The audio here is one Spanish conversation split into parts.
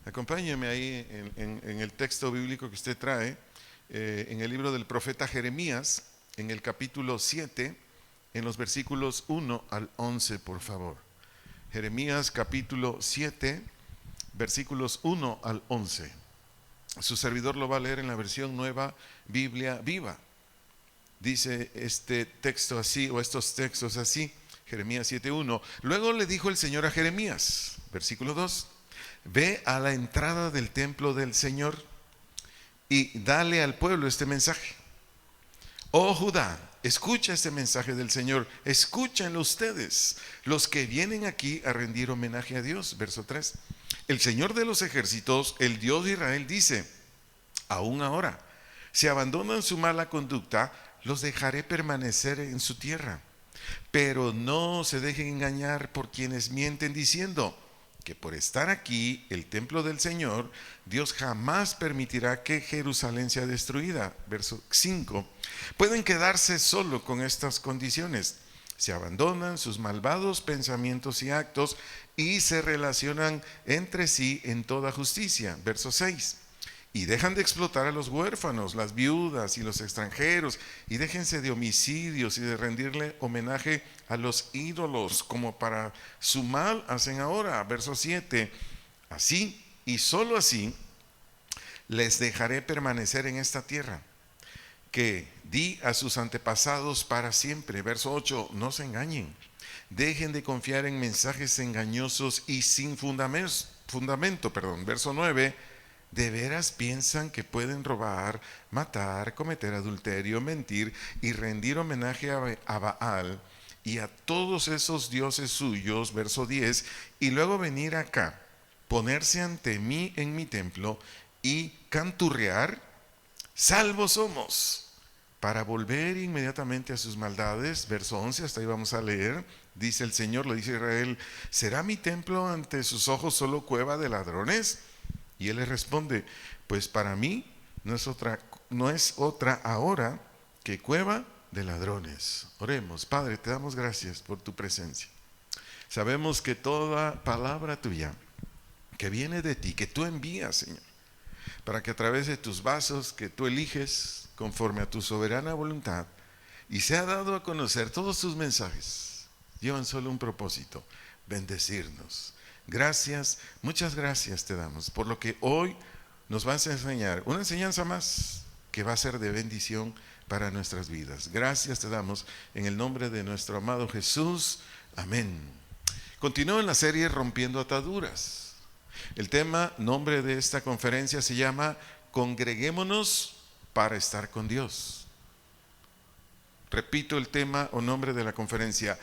Acompáñeme ahí en el texto bíblico que usted trae, en el libro del profeta Jeremías, en el capítulo 7, en los versículos 1 al 11, por favor. Jeremías capítulo 7, versículos 1 al 11. Su servidor lo va a leer en la versión Nueva Biblia Viva. Dice este texto así, o estos textos así, Jeremías 7:1. Luego le dijo el Señor a Jeremías, versículo 2, ve a la entrada del templo del Señor y dale al pueblo este mensaje. Oh Judá, escucha este mensaje del Señor, escúchenlo ustedes, los que vienen aquí a rendir homenaje a Dios. Verso 3. El Señor de los ejércitos, el Dios de Israel, dice: aún ahora, si abandonan su mala conducta, los dejaré permanecer en su tierra. Pero no se dejen engañar por quienes mienten diciendo que por estar aquí, el templo del Señor, Dios jamás permitirá que Jerusalén sea destruida. Verso 5. Pueden quedarse solo con estas condiciones: se abandonan sus malvados pensamientos y actos y se relacionan entre sí en toda justicia. Verso 6. Y dejan de explotar a los huérfanos, las viudas y los extranjeros, y déjense de homicidios y de rendirle homenaje a los ídolos, como para su mal hacen ahora. Verso 7. Así y solo así les dejaré permanecer en esta tierra que di a sus antepasados para siempre. Verso 8. No se engañen, dejen de confiar en mensajes engañosos y sin fundamento. Verso 9. ¿De veras piensan que pueden robar, matar, cometer adulterio, mentir y rendir homenaje a Baal y a todos esos dioses suyos? Verso 10. Y luego venir acá, ponerse ante mí en mi templo y canturrear: salvos somos, para volver inmediatamente a sus maldades. Verso 11, hasta ahí vamos a leer. Dice el Señor, lo dice Israel: ¿será mi templo ante sus ojos solo cueva de ladrones? Y él le responde: pues para mí no es otra ahora que cueva de ladrones. Oremos. Padre, te damos gracias por tu presencia. Sabemos que toda palabra tuya que viene de ti, que tú envías, Señor, para que a través de tus vasos que tú eliges conforme a tu soberana voluntad, y se ha dado a conocer todos tus mensajes, llevan solo un propósito: bendecirnos. Gracias, muchas gracias te damos por lo que hoy nos vas a enseñar, una enseñanza más que va a ser de bendición para nuestras vidas. Gracias te damos en el nombre de nuestro amado Jesús. Amén. Continúo en la serie Rompiendo Ataduras. El nombre de esta conferencia se llama Congreguémonos para estar con Dios. Repito el tema o nombre de la conferencia: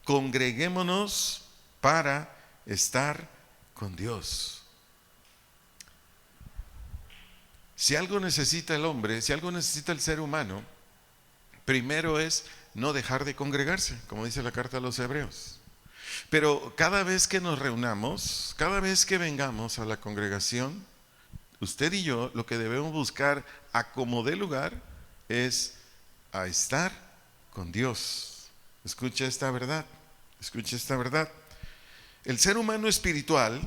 Congreguémonos para estar con Dios. Si algo necesita el hombre, si algo necesita el ser humano, primero es no dejar de congregarse, como dice la carta a los Hebreos. Pero cada vez que nos reunamos, cada vez que vengamos a la congregación, usted y yo lo que debemos buscar a como dé lugar es a estar con Dios. Escucha esta verdad, escucha esta verdad. El ser humano espiritual,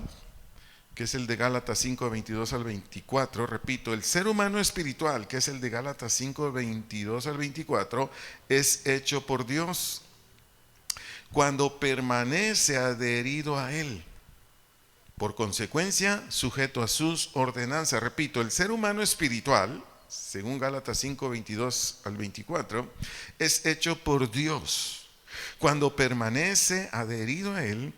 que es el de Gálatas 5, 22 al 24, repito, el ser humano espiritual, que es el de Gálatas 5, 22 al 24, es hecho por Dios cuando permanece adherido a Él, por consecuencia sujeto a sus ordenanzas. Repito, el ser humano espiritual, según Gálatas 5, 22 al 24, es hecho por Dios cuando permanece adherido a Él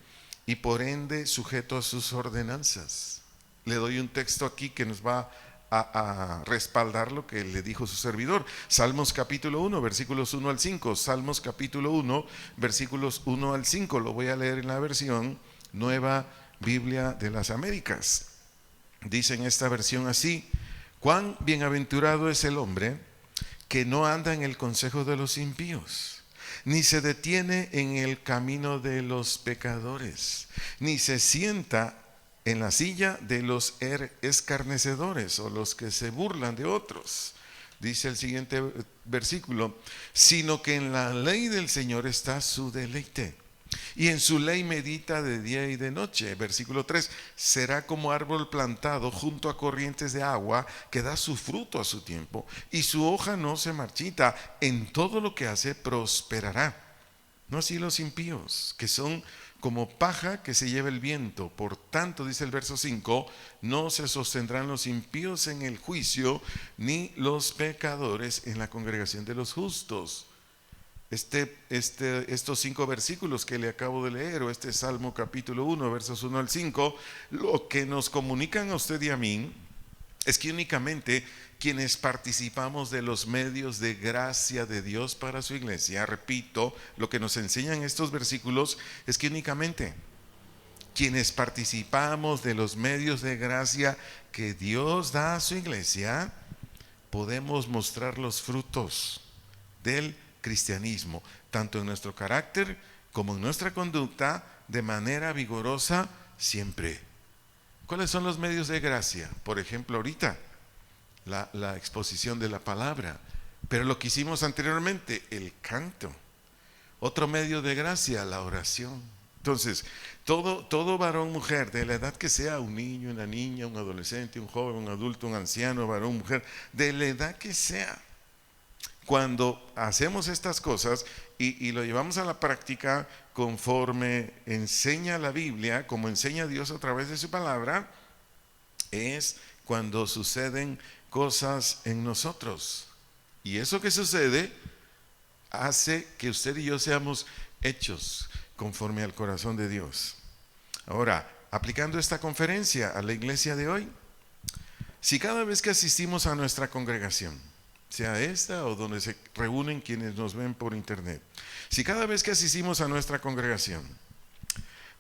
y por ende sujeto a sus ordenanzas. Le doy un texto aquí que nos va a respaldar lo que le dijo su servidor. Salmos capítulo 1, versículos 1 al 5. Salmos capítulo 1, versículos 1 al 5. Lo voy a leer en la versión Nueva Biblia de las Américas. Dice en esta versión así: cuán bienaventurado es el hombre que no anda en el consejo de los impíos, ni se detiene en el camino de los pecadores, ni se sienta en la silla de los escarnecedores o los que se burlan de otros. Dice el siguiente versículo: sino que en la ley del Señor está su deleite, Y en su ley medita de día y de noche. Versículo 3, será como árbol plantado junto a corrientes de agua, que da su fruto a su tiempo, y su hoja no se marchita. En todo lo que hace prosperará. No así los impíos, que son como paja que se lleva el viento. Por tanto, dice el verso 5, no se sostendrán los impíos en el juicio, ni los pecadores en la congregación de los justos. Estos 5 versículos que le acabo de leer, o este Salmo capítulo 1, versos 1 al 5, lo que nos comunican a usted y a mí es que únicamente quienes participamos de los medios de gracia de Dios para su iglesia, repito, lo que nos enseñan estos versículos es que únicamente quienes participamos de los medios de gracia que Dios da a su iglesia, podemos mostrar los frutos del cristianismo, tanto en nuestro carácter como en nuestra conducta, de manera vigorosa siempre. ¿Cuáles son los medios de gracia? Por ejemplo, ahorita, la exposición de la palabra, pero lo que hicimos anteriormente, el canto. Otro medio de gracia, la oración. Entonces, todo varón, mujer, de la edad que sea, un niño, una niña, un adolescente, un joven, un adulto, un anciano, varón, mujer, de la edad que sea, cuando hacemos estas cosas y lo llevamos a la práctica conforme enseña la Biblia, como enseña Dios a través de su palabra, es cuando suceden cosas en nosotros. Y eso que sucede hace que usted y yo seamos hechos conforme al corazón de Dios. Ahora, aplicando esta conferencia a la iglesia de hoy, si cada vez que asistimos a nuestra congregación, sea esta o donde se reúnen quienes nos ven por internet, si cada vez que asistimos a nuestra congregación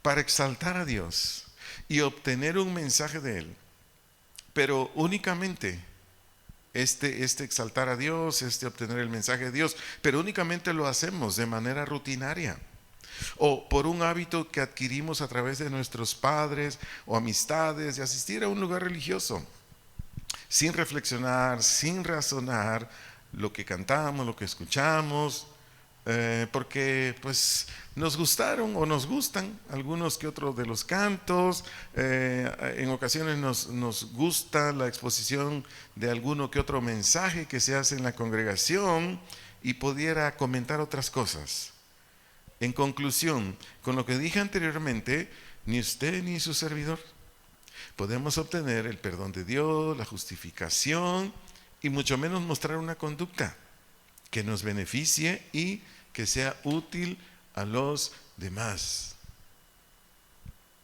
para exaltar a Dios y obtener un mensaje de Él, pero únicamente este exaltar a Dios, obtener el mensaje de Dios, pero únicamente lo hacemos de manera rutinaria, o por un hábito que adquirimos a través de nuestros padres o amistades, de asistir a un lugar religioso, sin reflexionar, sin razonar lo que cantamos, lo que escuchamos, porque pues nos gustaron o nos gustan algunos que otros de los cantos, en ocasiones nos gusta la exposición de alguno que otro mensaje que se hace en la congregación, y pudiera comentar otras cosas. En conclusión, con lo que dije anteriormente, ni usted ni su servidor podemos obtener el perdón de Dios, la justificación, y mucho menos mostrar una conducta que nos beneficie y que sea útil a los demás.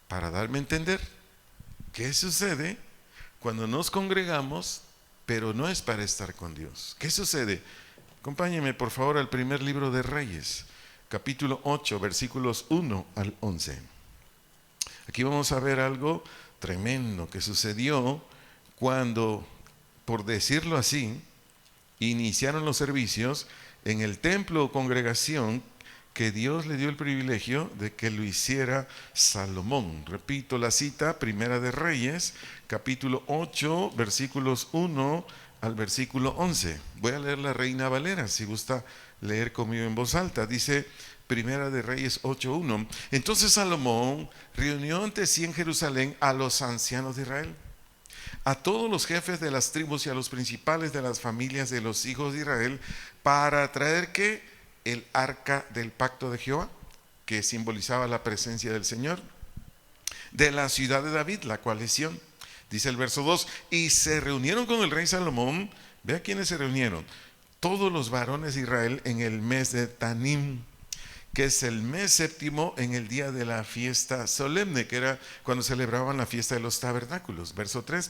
Para darme a entender, ¿qué sucede cuando nos congregamos, pero no es para estar con Dios? ¿Qué sucede? Acompáñenme por favor al primer libro de Reyes, capítulo 8, versículos 1 al 11. Aquí vamos a ver algo tremendo que sucedió cuando, por decirlo así, iniciaron los servicios en el templo o congregación que Dios le dio el privilegio de que lo hiciera Salomón. Repito la cita, Primera de Reyes, capítulo 8, versículos 1 al versículo 11. Voy a leer la Reina Valera, si gusta leer conmigo en voz alta. Dice Primera de Reyes 8:1. Entonces Salomón reunió ante sí en Jerusalén a los ancianos de Israel, a todos los jefes de las tribus y a los principales de las familias de los hijos de Israel, para traer ¿qué? El arca del pacto de Jehová, que simbolizaba la presencia del Señor, de la ciudad de David, la cual es Sión. Dice el verso 2, y se reunieron con el rey Salomón. Vea quiénes se reunieron: todos los varones de Israel en el mes de Tanim, que es el mes séptimo, en el día de la fiesta solemne, que era cuando celebraban la fiesta de los tabernáculos. Verso 3,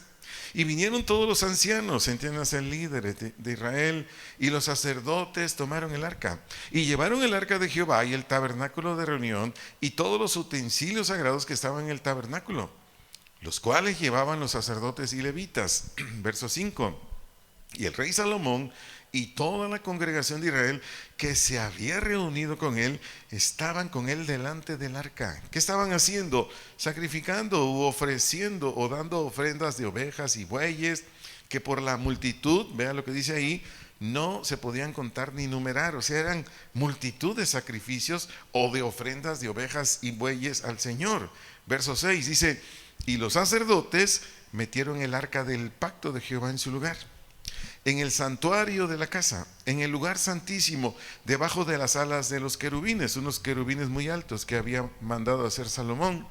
y vinieron todos los ancianos, entiéndase, líderes de Israel, y los sacerdotes tomaron el arca, y llevaron el arca de Jehová y el tabernáculo de reunión, y todos los utensilios sagrados que estaban en el tabernáculo, los cuales llevaban los sacerdotes y levitas. Verso 5, y el rey Salomón y toda la congregación de Israel que se había reunido con él, estaban con él delante del arca. ¿Qué estaban haciendo? Sacrificando u ofreciendo o dando ofrendas de ovejas y bueyes, que por la multitud, vea lo que dice ahí, no se podían contar ni numerar. O sea, eran multitud de sacrificios o de ofrendas de ovejas y bueyes al Señor. Verso 6 dice, y los sacerdotes metieron el arca del pacto de Jehová en su lugar, en el santuario de la casa, en el lugar santísimo, debajo de las alas de los querubines, unos querubines muy altos que había mandado hacer Salomón.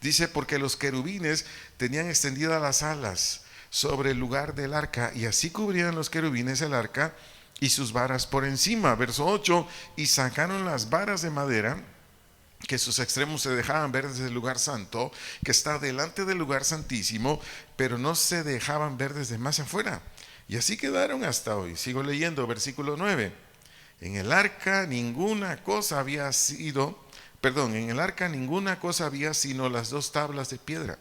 Dice, porque los querubines tenían extendidas las alas sobre el lugar del arca, y así cubrían los querubines el arca y sus varas por encima. Verso 8, y sacaron las varas de madera, que sus extremos se dejaban ver desde el lugar santo, que está delante del lugar santísimo, pero no se dejaban ver desde más afuera. Y así quedaron hasta hoy. Sigo leyendo, versículo 9. En el arca ninguna cosa había sino las 2 tablas de piedra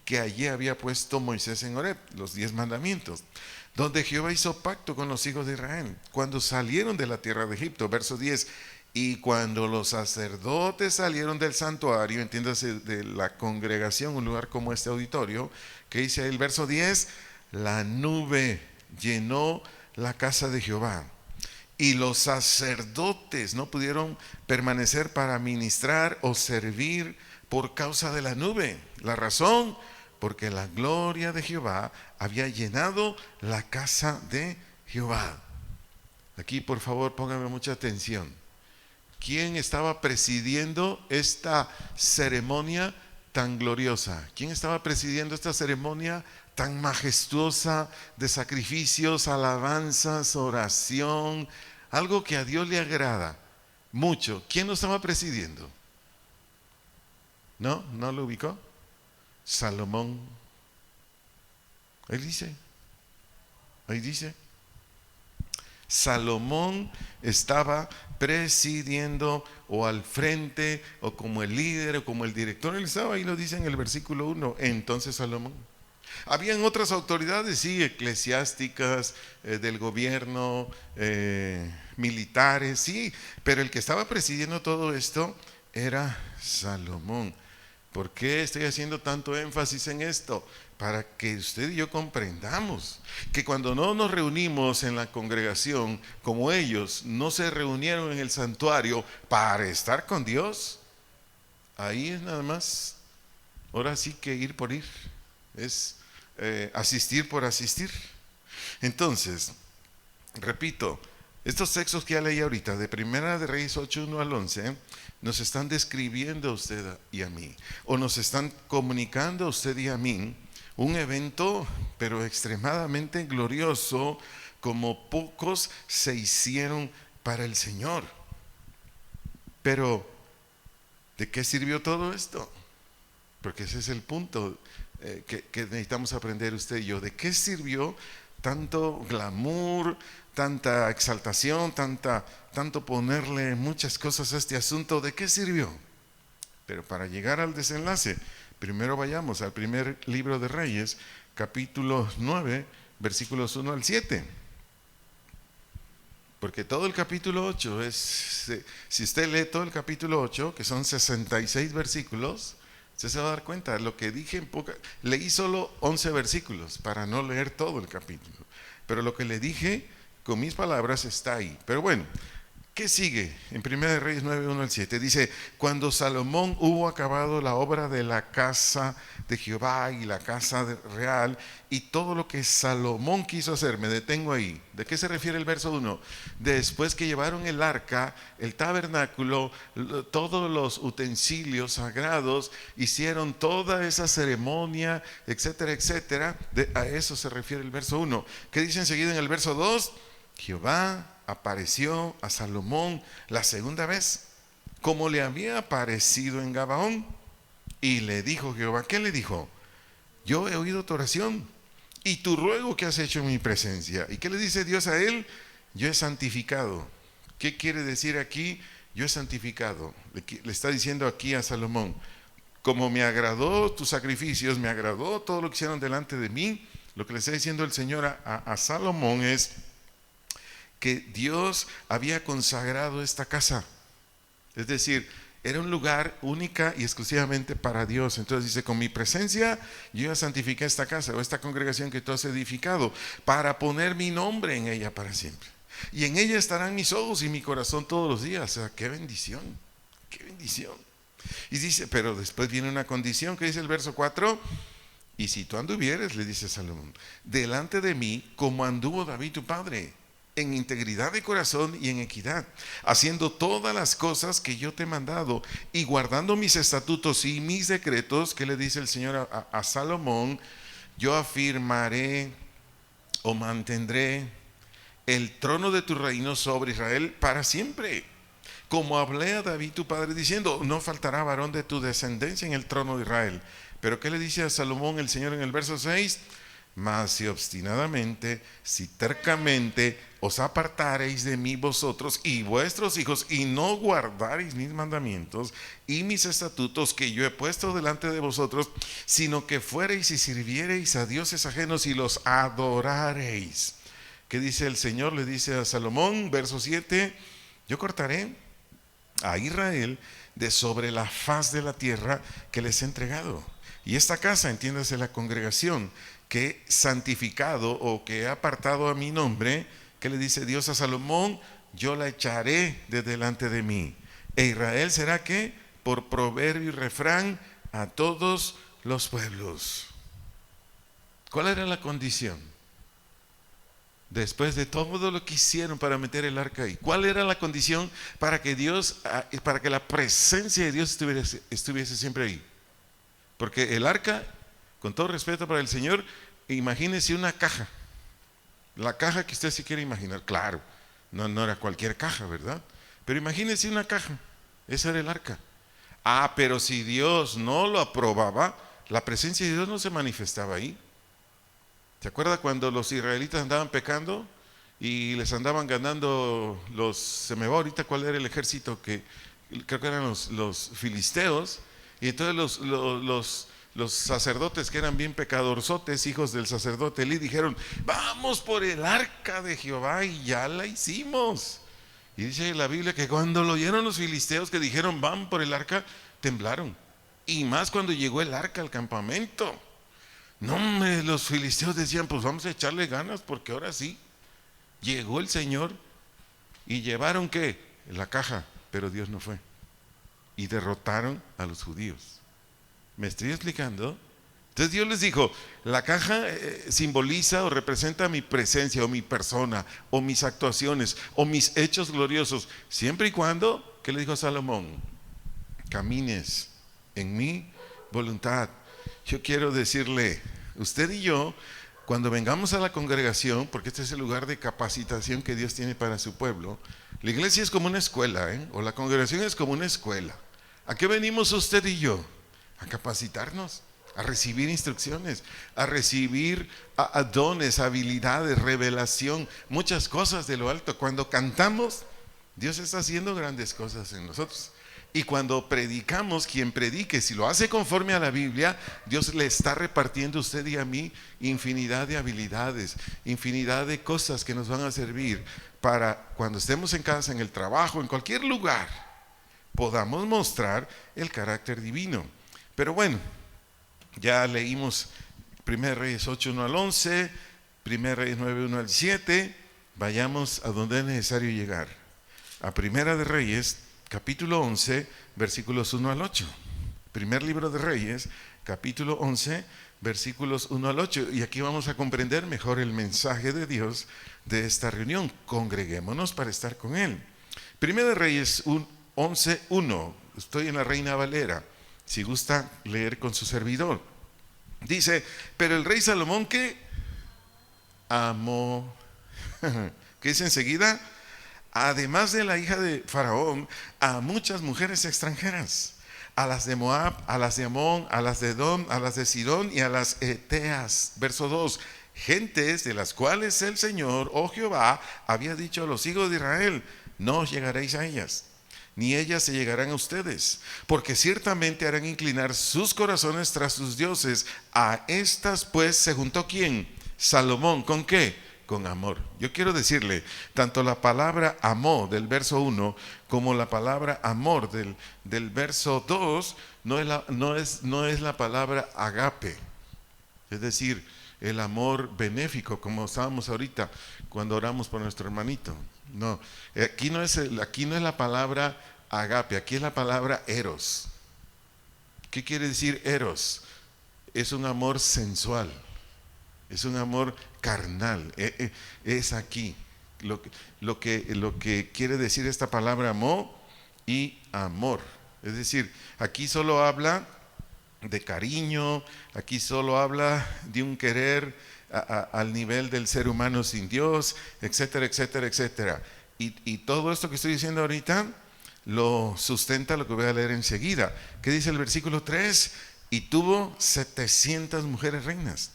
que allí había puesto Moisés en Horeb, los 10 mandamientos, donde Jehová hizo pacto con los hijos de Israel, cuando salieron de la tierra de Egipto. Verso 10. Y cuando los sacerdotes salieron del santuario, entiéndase, de la congregación, un lugar como este auditorio, que dice ahí el verso 10, la nube llenó la casa de Jehová, y los sacerdotes no pudieron permanecer para ministrar o servir por causa de la nube. La razón, porque la gloria de Jehová había llenado la casa de Jehová. Aquí, por favor, pónganme mucha atención. ¿Quién estaba presidiendo esta ceremonia tan gloriosa? ¿Quién estaba presidiendo esta ceremonia tan majestuosa de sacrificios, alabanzas, oración, algo que a Dios le agrada mucho? ¿Quién lo estaba presidiendo? ¿No? ¿No lo ubicó? Salomón. Ahí dice. Salomón estaba presidiendo, o al frente, o como el líder, o como el director. Él estaba, ahí lo dice en el versículo 1. Entonces Salomón. Habían otras autoridades, sí, eclesiásticas, del gobierno, militares, sí, pero el que estaba presidiendo todo esto era Salomón. ¿Por qué estoy haciendo tanto énfasis en esto? Para que usted y yo comprendamos que cuando no nos reunimos en la congregación, como ellos no se reunieron en el santuario para estar con Dios, ahí es nada más, ahora sí que ir por ir, es asistir por asistir. Entonces, repito, estos textos que ya leí ahorita, de Primera de Reyes 8, 1 al 11, nos están describiendo a usted y a mí, o nos están comunicando a usted y a mí un evento, pero extremadamente glorioso, como pocos se hicieron para el Señor. Pero, ¿de qué sirvió todo esto? Porque ese es el punto que necesitamos aprender usted y yo. ¿De qué sirvió tanto glamour, tanta exaltación, tanto ponerle muchas cosas a este asunto? ¿De qué sirvió? Pero para llegar al desenlace, primero vayamos al primer libro de Reyes, capítulo 9, versículos 1 al 7. Porque todo el capítulo 8 es, si usted lee todo el capítulo 8, que son 66 versículos, usted se va a dar cuenta, lo que dije leí solo 11 versículos para no leer todo el capítulo. Pero lo que le dije con mis palabras está ahí. Pero bueno, ¿qué sigue? En 1 Reyes 9, 1 al 7 dice, cuando Salomón hubo acabado la obra de la casa de Jehová y la casa real y todo lo que Salomón quiso hacer, me detengo ahí. ¿De qué se refiere el verso 1? Después que llevaron el arca, el tabernáculo, todos los utensilios sagrados, hicieron toda esa ceremonia, etcétera, etcétera. A eso se refiere el verso 1. ¿Qué dice enseguida en el verso 2? Jehová apareció a Salomón la segunda vez, como le había aparecido en Gabaón, y le dijo Jehová, ¿qué le dijo? Yo he oído tu oración y tu ruego que has hecho en mi presencia. ¿Y qué le dice Dios a él? Yo he santificado. ¿Qué quiere decir aquí? Yo he santificado. Le está diciendo aquí a Salomón, como me agradó tus sacrificios, me agradó todo lo que hicieron delante de mí, lo que le está diciendo el Señor a Salomón es, que Dios había consagrado esta casa. Es decir, era un lugar única y exclusivamente para Dios. Entonces dice, con mi presencia yo ya santifiqué esta casa o esta congregación que tú has edificado para poner mi nombre en ella para siempre. Y en ella estarán mis ojos y mi corazón todos los días. O sea, qué bendición, qué bendición. Y dice, pero después viene una condición que dice el verso 4. Y si tú anduvieres, le dice Salomón, delante de mí como anduvo David tu padre, en integridad de corazón y en equidad, haciendo todas las cosas que yo te he mandado y guardando mis estatutos y mis decretos, que le dice el Señor a Salomón, yo afirmaré o mantendré el trono de tu reino sobre Israel para siempre. Como hablé a David tu padre diciendo, no faltará varón de tu descendencia en el trono de Israel. Pero ¿qué le dice a Salomón el Señor en el verso 6? Mas si obstinadamente, si tercamente os apartareis de mí vosotros y vuestros hijos y no guardareis mis mandamientos y mis estatutos que yo he puesto delante de vosotros, sino que fuereis y sirviereis a dioses ajenos y los adorareis. ¿Qué dice el Señor? Le dice a Salomón, verso 7, yo cortaré a Israel de sobre la faz de la tierra que les he entregado. Y esta casa, entiéndase la congregación, que he santificado o que he apartado a mi nombre, que le dice Dios a Salomón, yo la echaré de delante de mí. E Israel será que por proverbio y refrán a todos los pueblos. ¿Cuál era la condición? Después de todo lo que hicieron para meter el arca ahí, ¿cuál era la condición para que para que la presencia de Dios estuviese siempre ahí? Porque el arca, con todo respeto para el Señor, imagínese una caja. La caja que usted se quiere imaginar, claro, no era cualquier caja, ¿verdad? Pero imagínese una caja, esa era el arca. Pero si Dios no lo aprobaba, la presencia de Dios no se manifestaba ahí. ¿Se acuerda cuando los israelitas andaban pecando y les andaban ganando se me va ahorita cuál era el ejército, que creo que eran los filisteos, y entonces los sacerdotes que eran bien pecadorzotes, hijos del sacerdote Elí, dijeron, vamos por el arca de Jehová, y ya la hicimos. Y dice la Biblia que cuando lo oyeron los filisteos que dijeron, van por el arca, temblaron. Y más cuando llegó el arca al campamento. No, los filisteos decían, pues vamos a echarle ganas porque ahora sí. Llegó el Señor y llevaron ¿qué? La caja, pero Dios no fue. Y derrotaron a los judíos. ¿Me estoy explicando? Entonces Dios les dijo, la caja simboliza o representa mi presencia o mi persona o mis actuaciones o mis hechos gloriosos, siempre y cuando, ¿qué le dijo a Salomón? Camines en mi voluntad. Yo quiero decirle, usted y yo, cuando vengamos a la congregación, porque este es el lugar de capacitación que Dios tiene para su pueblo, la iglesia es como una escuela, o la congregación es como una escuela. ¿A qué venimos usted y yo? A capacitarnos, a recibir instrucciones, a recibir dones, habilidades, revelación, muchas cosas de lo alto. Cuando cantamos, Dios está haciendo grandes cosas en nosotros. Y cuando predicamos, quien predique, si lo hace conforme a la Biblia, Dios le está repartiendo a usted y a mí infinidad de habilidades, infinidad de cosas que nos van a servir para cuando estemos en casa, en el trabajo, en cualquier lugar, podamos mostrar el carácter divino. Pero bueno, ya leímos 1 Reyes 8, 1 al 11, 1 Reyes 9, 1 al 7, vayamos a donde es necesario llegar. A 1 de Reyes, capítulo 11, versículos 1 al 8. Primer libro de Reyes, capítulo 11, versículos 1 al 8. Y aquí vamos a comprender mejor el mensaje de Dios de esta reunión. Congreguémonos para estar con Él. 1 de Reyes 11, 1. Estoy en la Reina Valera, si gusta leer con su servidor. Dice, pero el rey Salomón, ¿qué? Amó. ¿Qué dice enseguida? Además de la hija de Faraón, a muchas mujeres extranjeras, a las de Moab, a las de Amón, a las de Edom, a las de Sidón y a las Eteas. Verso 2, gentes de las cuales el Señor, oh Jehová, había dicho a los hijos de Israel, no os llegaréis a ellas, ni ellas se llegarán a ustedes, porque ciertamente harán inclinar sus corazones tras sus dioses. A estas pues se juntó ¿quién? Salomón. ¿Con qué? Con amor. Yo quiero decirle, tanto la palabra amor del verso 1 como la palabra amor del verso 2 no es la palabra agape, es decir, el amor benéfico, como estábamos ahorita cuando oramos por nuestro hermanito. No, aquí no es la palabra agape, aquí es la palabra eros. ¿Qué quiere decir eros? Es un amor sensual, es un amor carnal, es aquí lo que quiere decir esta palabra amor y amor. Es decir, aquí solo habla de cariño, aquí solo habla de un querer al nivel del ser humano sin Dios, etcétera, etcétera, etcétera. Y todo esto que estoy diciendo ahorita lo sustenta lo que voy a leer enseguida. ¿Qué dice el versículo 3? Y tuvo 700 mujeres reinas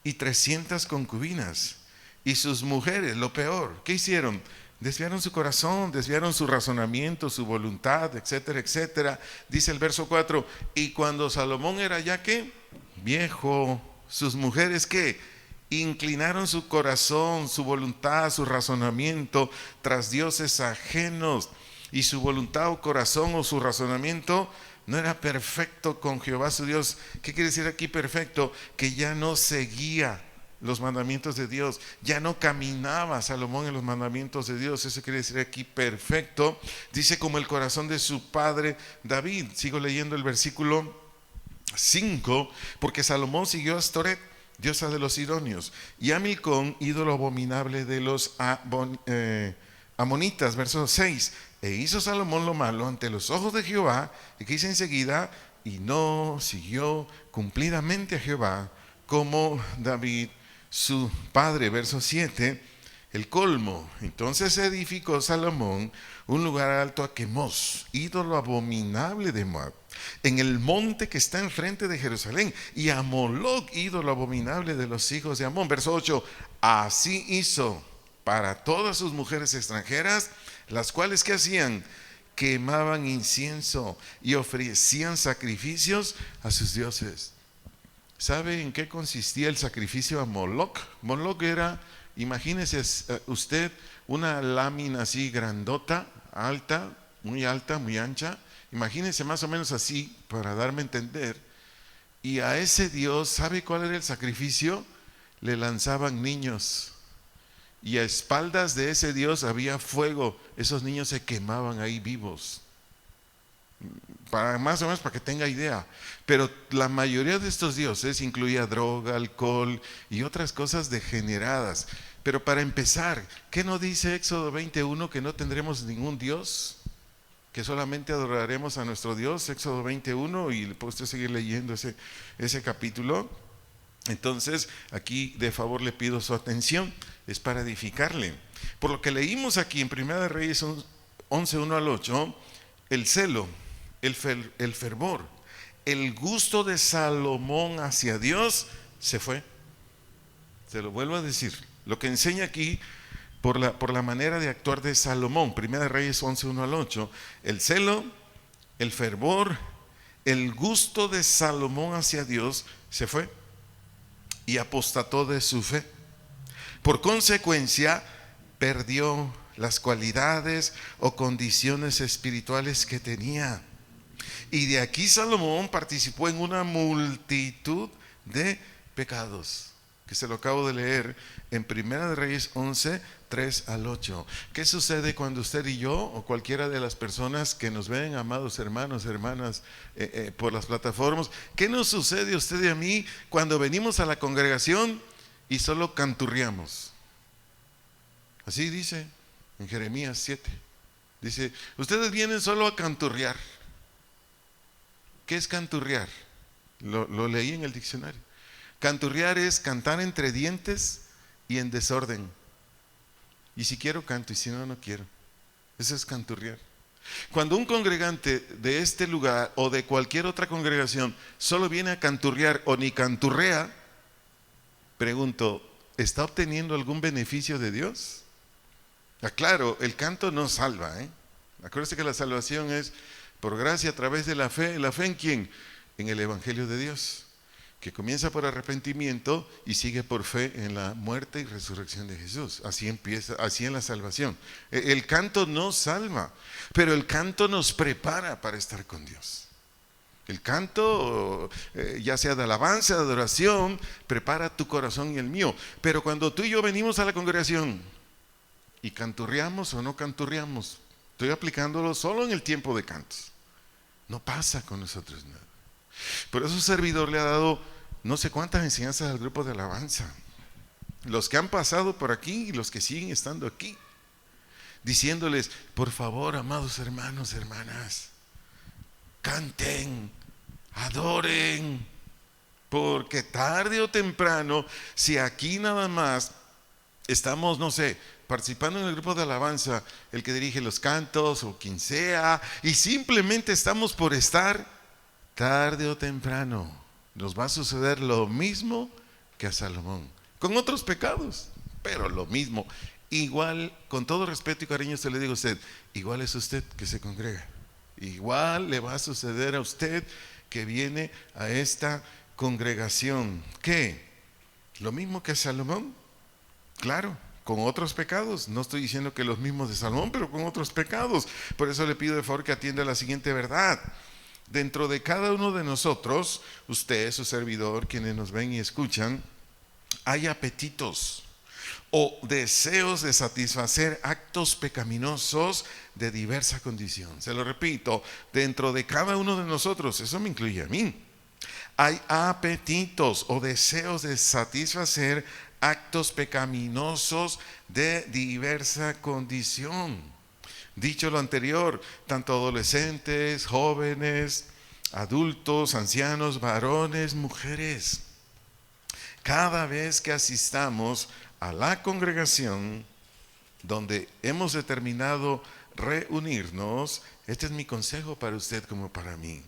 y 300 concubinas. Y sus mujeres, lo peor, ¿qué hicieron? Desviaron su corazón, desviaron su razonamiento, su voluntad, etcétera, etcétera. Dice el verso 4, y cuando Salomón era ya que viejo, sus mujeres que inclinaron su corazón, su voluntad, su razonamiento tras dioses ajenos, y su voluntad o corazón o su razonamiento no era perfecto con Jehová su Dios. ¿Qué quiere decir aquí perfecto? Que ya no seguía los mandamientos de Dios, ya no caminaba Salomón en los mandamientos de Dios. Eso quiere decir aquí perfecto. Dice como el corazón de su padre David. Sigo leyendo el versículo 5, porque Salomón siguió a Astoret, diosa de los sidonios, y a Milcón, ídolo abominable de los amonitas. Verso 6, e hizo Salomón lo malo ante los ojos de Jehová, y que hizo enseguida, y no siguió cumplidamente a Jehová como David su padre. Verso 7, el colmo. Entonces edificó Salomón un lugar alto a Quemos, ídolo abominable de Moab, en el monte que está enfrente de Jerusalén, y a Moloc, ídolo abominable de los hijos de Amón. Verso 8, así hizo para todas sus mujeres extranjeras, las cuales ¿qué hacían? Quemaban incienso y ofrecían sacrificios a sus dioses. ¿Sabe en qué consistía el sacrificio a Moloc? Moloc era, imagínese usted, una lámina así grandota, alta, muy ancha. Imagínese más o menos así, para darme a entender. Y a ese Dios, ¿sabe cuál era el sacrificio? Le lanzaban niños. Y a espaldas de ese Dios había fuego. Esos niños se quemaban ahí vivos. Más o menos para que tenga idea. Pero la mayoría de estos dioses incluía droga, alcohol y otras cosas degeneradas. Pero para empezar, ¿qué no dice Éxodo 21? Que no tendremos ningún Dios, que solamente adoraremos a nuestro Dios. Éxodo 21, y puede usted seguir leyendo ese capítulo. Entonces aquí de favor le pido su atención, es para edificarle. Por lo que leímos aquí en Primera de Reyes 11, 1 al 8, el celo, el fervor, el gusto de Salomón hacia Dios se fue. Se lo vuelvo a decir, lo que enseña aquí por la manera de actuar de Salomón. Primera de Reyes 11, 1 al 8, el celo, el fervor, el gusto de Salomón hacia Dios se fue y apostató de su fe. Por consecuencia, perdió las cualidades o condiciones espirituales que tenía. Y de aquí Salomón participó en una multitud de pecados, que se lo acabo de leer en Primera de Reyes 11, 3 al 8. ¿Qué sucede cuando usted y yo, o cualquiera de las personas que nos ven, amados hermanos, hermanas, por las plataformas, qué nos sucede a usted y a mí cuando venimos a la congregación y solo canturreamos? Así dice en Jeremías 7. Dice, ustedes vienen solo a canturrear. ¿Qué es canturrear? Lo leí en el diccionario. Canturrear es cantar entre dientes y en desorden. Y si quiero canto, y si no, no quiero. Eso es canturrear. Cuando un congregante de este lugar o de cualquier otra congregación solo viene a canturrear o ni canturrea, pregunto, ¿está obteniendo algún beneficio de Dios? Claro, el canto no salva, Acuérdese que la salvación es por gracia a través de la fe. ¿La fe en quién? En el Evangelio de Dios. que comienza por arrepentimiento y sigue por fe en la muerte y resurrección de Jesús. Así empieza, así en la salvación. El canto no salva, pero el canto nos prepara para estar con Dios. El canto, ya sea de alabanza, de adoración, prepara tu corazón y el mío. Pero cuando tú y yo venimos a la congregación y canturreamos o no canturreamos, estoy aplicándolo solo en el tiempo de cantos, no pasa con nosotros nada. Por eso el servidor le ha dado no sé cuántas enseñanzas al grupo de alabanza, los que han pasado por aquí y los que siguen estando aquí, diciéndoles: por favor, amados hermanos, hermanas, canten, adoren, porque tarde o temprano, si aquí nada más estamos, no sé, participando en el grupo de alabanza, el que dirige los cantos o quien sea, y simplemente estamos por estar, tarde o temprano nos va a suceder lo mismo que a Salomón, con otros pecados, pero lo mismo. Igual, con todo respeto y cariño se le digo a usted, igual es usted que se congrega, igual le va a suceder a usted que viene a esta congregación. ¿Qué? ¿Lo mismo que a Salomón? Claro, con otros pecados. No estoy diciendo que los mismos de Salomón, pero con otros pecados. Por eso le pido de favor que atienda la siguiente verdad. Dentro de cada uno de nosotros, usted, su servidor, quienes nos ven y escuchan, hay apetitos o deseos de satisfacer actos pecaminosos de diversa condición. Se lo repito, dentro de cada uno de nosotros, eso me incluye a mí, hay apetitos o deseos de satisfacer actos pecaminosos de diversa condición. Dicho lo anterior, tanto adolescentes, jóvenes, adultos, ancianos, varones, mujeres, cada vez que asistamos a la congregación donde hemos determinado reunirnos, este es mi consejo para usted como para mí.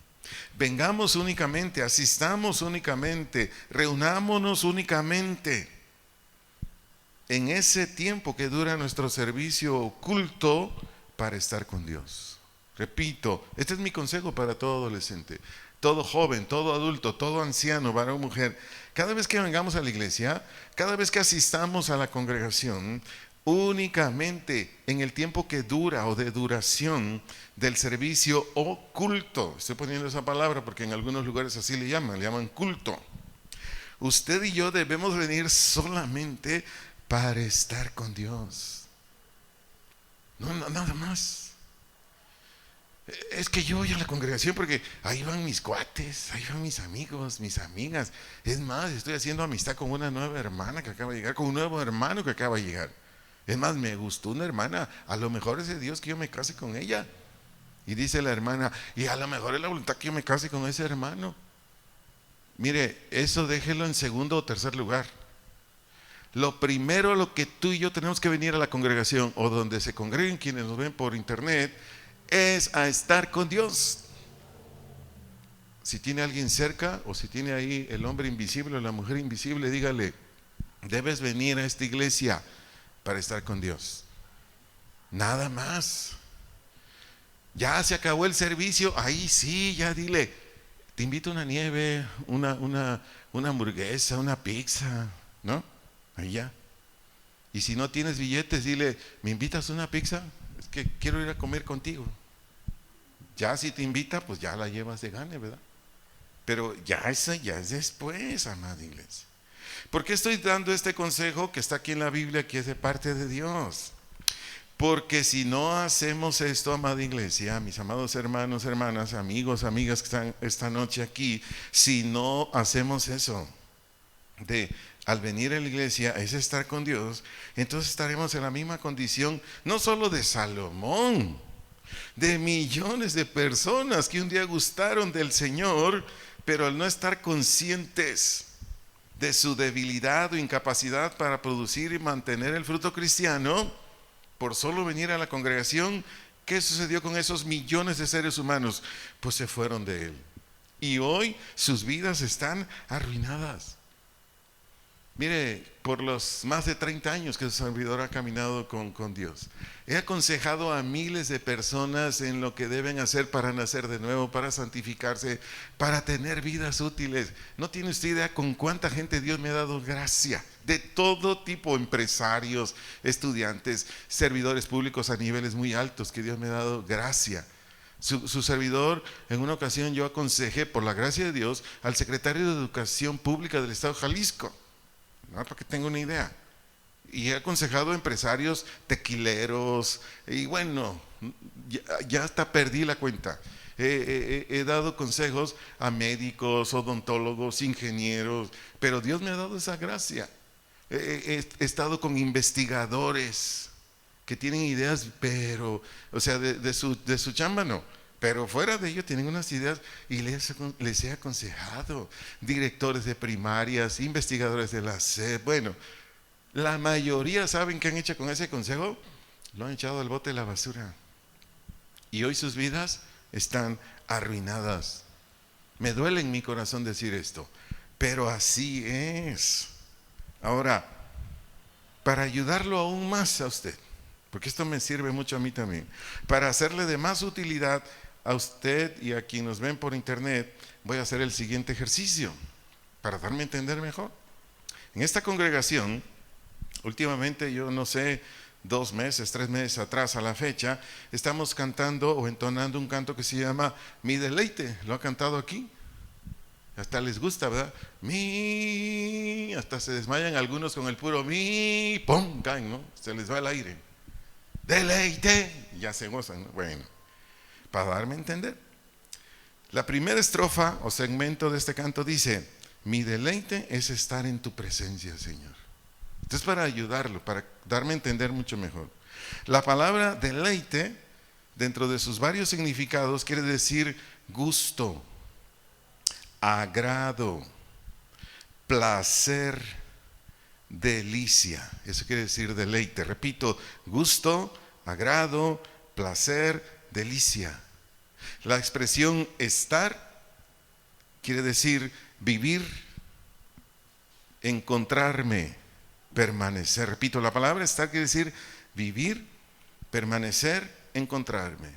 Vengamos únicamente, asistamos únicamente, reunámonos únicamente en ese tiempo que dura nuestro servicio oculto para estar con Dios. Repito, este es mi consejo para todo adolescente, todo joven, todo adulto, todo anciano, varón, mujer. Cada vez que vengamos a la iglesia, cada vez que asistamos a la congregación, únicamente en el tiempo que dura o de duración del servicio oculto. Estoy poniendo esa palabra porque en algunos lugares así le llaman culto. Usted y yo debemos venir solamente para estar con Dios. No, nada más. Es que yo voy a la congregación porque ahí van mis cuates, ahí van mis amigos, mis amigas. Es más, estoy haciendo amistad con una nueva hermana que acaba de llegar, con un nuevo hermano que acaba de llegar. Es más, me gustó una hermana, a lo mejor es de Dios que yo me case con ella. Y dice la hermana, y a lo mejor es la voluntad que yo me case con ese hermano. Mire, eso déjelo en segundo o tercer lugar. Lo primero a lo que tú y yo tenemos que venir a la congregación o donde se congreguen quienes nos ven por internet es a estar con Dios. Si tiene alguien cerca o si tiene ahí el hombre invisible o la mujer invisible, dígale, debes venir a esta iglesia para estar con Dios. Nada más. Ya se acabó el servicio, ahí sí, ya dile, te invito a una nieve, una hamburguesa, una pizza, ¿no? Ahí ya. Y si no tienes billetes, dile, ¿me invitas a una pizza? Es que quiero ir a comer contigo. Ya si te invita, pues ya la llevas de gane, ¿verdad? Pero ya esa ya es después, amada iglesia. ¿Por qué estoy dando este consejo que está aquí en la Biblia, que es de parte de Dios? Porque si no hacemos esto, amada iglesia, mis amados hermanos, hermanas, amigos, amigas que están esta noche aquí, si no hacemos eso, de al venir a la iglesia es estar con Dios, entonces estaremos en la misma condición, no solo de Salomón, de millones de personas que un día gustaron del Señor, pero al no estar conscientes de su debilidad o incapacidad para producir y mantener el fruto cristiano, por solo venir a la congregación, ¿qué sucedió con esos millones de seres humanos? Pues se fueron de Él. Y hoy sus vidas están arruinadas. Mire, por los más de 30 años que su servidor ha caminado con Dios, he aconsejado a miles de personas en lo que deben hacer para nacer de nuevo, para santificarse, para tener vidas útiles. No tiene usted idea con cuánta gente Dios me ha dado gracia, de todo tipo, empresarios, estudiantes, servidores públicos a niveles muy altos, que Dios me ha dado gracia. Su servidor, en una ocasión yo aconsejé, por la gracia de Dios, al secretario de Educación Pública del Estado de Jalisco, no, para que tenga una idea. Y he aconsejado a empresarios tequileros, y bueno, ya hasta perdí la cuenta. He dado consejos a médicos, odontólogos, ingenieros, pero Dios me ha dado esa gracia. He estado con investigadores que tienen ideas, pero, o sea, de su chamba no, pero fuera de ello tienen unas ideas y les he aconsejado. Directores de primarias, investigadores de la SEP, bueno, la mayoría saben qué han hecho con ese consejo, lo han echado al bote de la basura. Y hoy sus vidas están arruinadas. Me duele en mi corazón decir esto, pero así es. Ahora, para ayudarlo aún más a usted, porque esto me sirve mucho a mí también, para hacerle de más utilidad a usted y a quien nos ven por internet, voy a hacer el siguiente ejercicio, para darme a entender mejor. En esta congregación, últimamente, yo no sé, 2 meses, 3 meses atrás a la fecha, estamos cantando o entonando un canto que se llama Mi Deleite. ¿Lo ha cantado aquí? Hasta les gusta, ¿verdad? Mi, hasta se desmayan algunos con el puro mi, pum, caen, ¿no? Se les va el aire. Deleite, ya se gozan, ¿no? Bueno, para darme a entender. La primera estrofa o segmento de este canto dice: mi deleite es estar en tu presencia, Señor. Entonces, para ayudarlo, para darme a entender mucho mejor, la palabra deleite, dentro de sus varios significados, quiere decir gusto, agrado, placer, delicia. Eso quiere decir deleite. Repito, gusto, agrado, placer, delicia. La expresión estar quiere decir vivir, encontrarme, permanecer. Repito, la palabra estar quiere decir vivir, permanecer, encontrarme.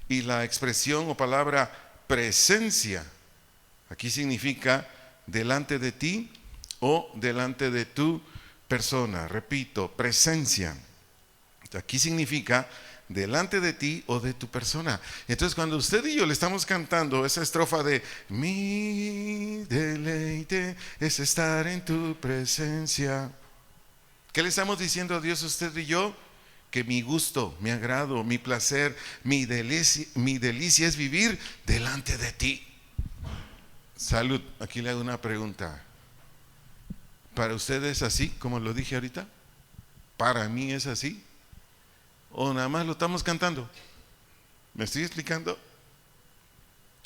Y la expresión o palabra presencia aquí significa delante de ti o delante de tu persona. Repito, presencia. Aquí significa delante de ti o de tu persona. Entonces, cuando usted y yo le estamos cantando esa estrofa de mi deleite es estar en tu presencia, ¿qué le estamos diciendo a Dios, usted y yo? Que mi gusto, mi agrado, mi placer, mi delicia es vivir delante de ti. Salud. Aquí le hago una pregunta. ¿Para usted es así, como lo dije ahorita? ¿Para mí es así? ¿O nada más lo estamos cantando? ¿Me estoy explicando?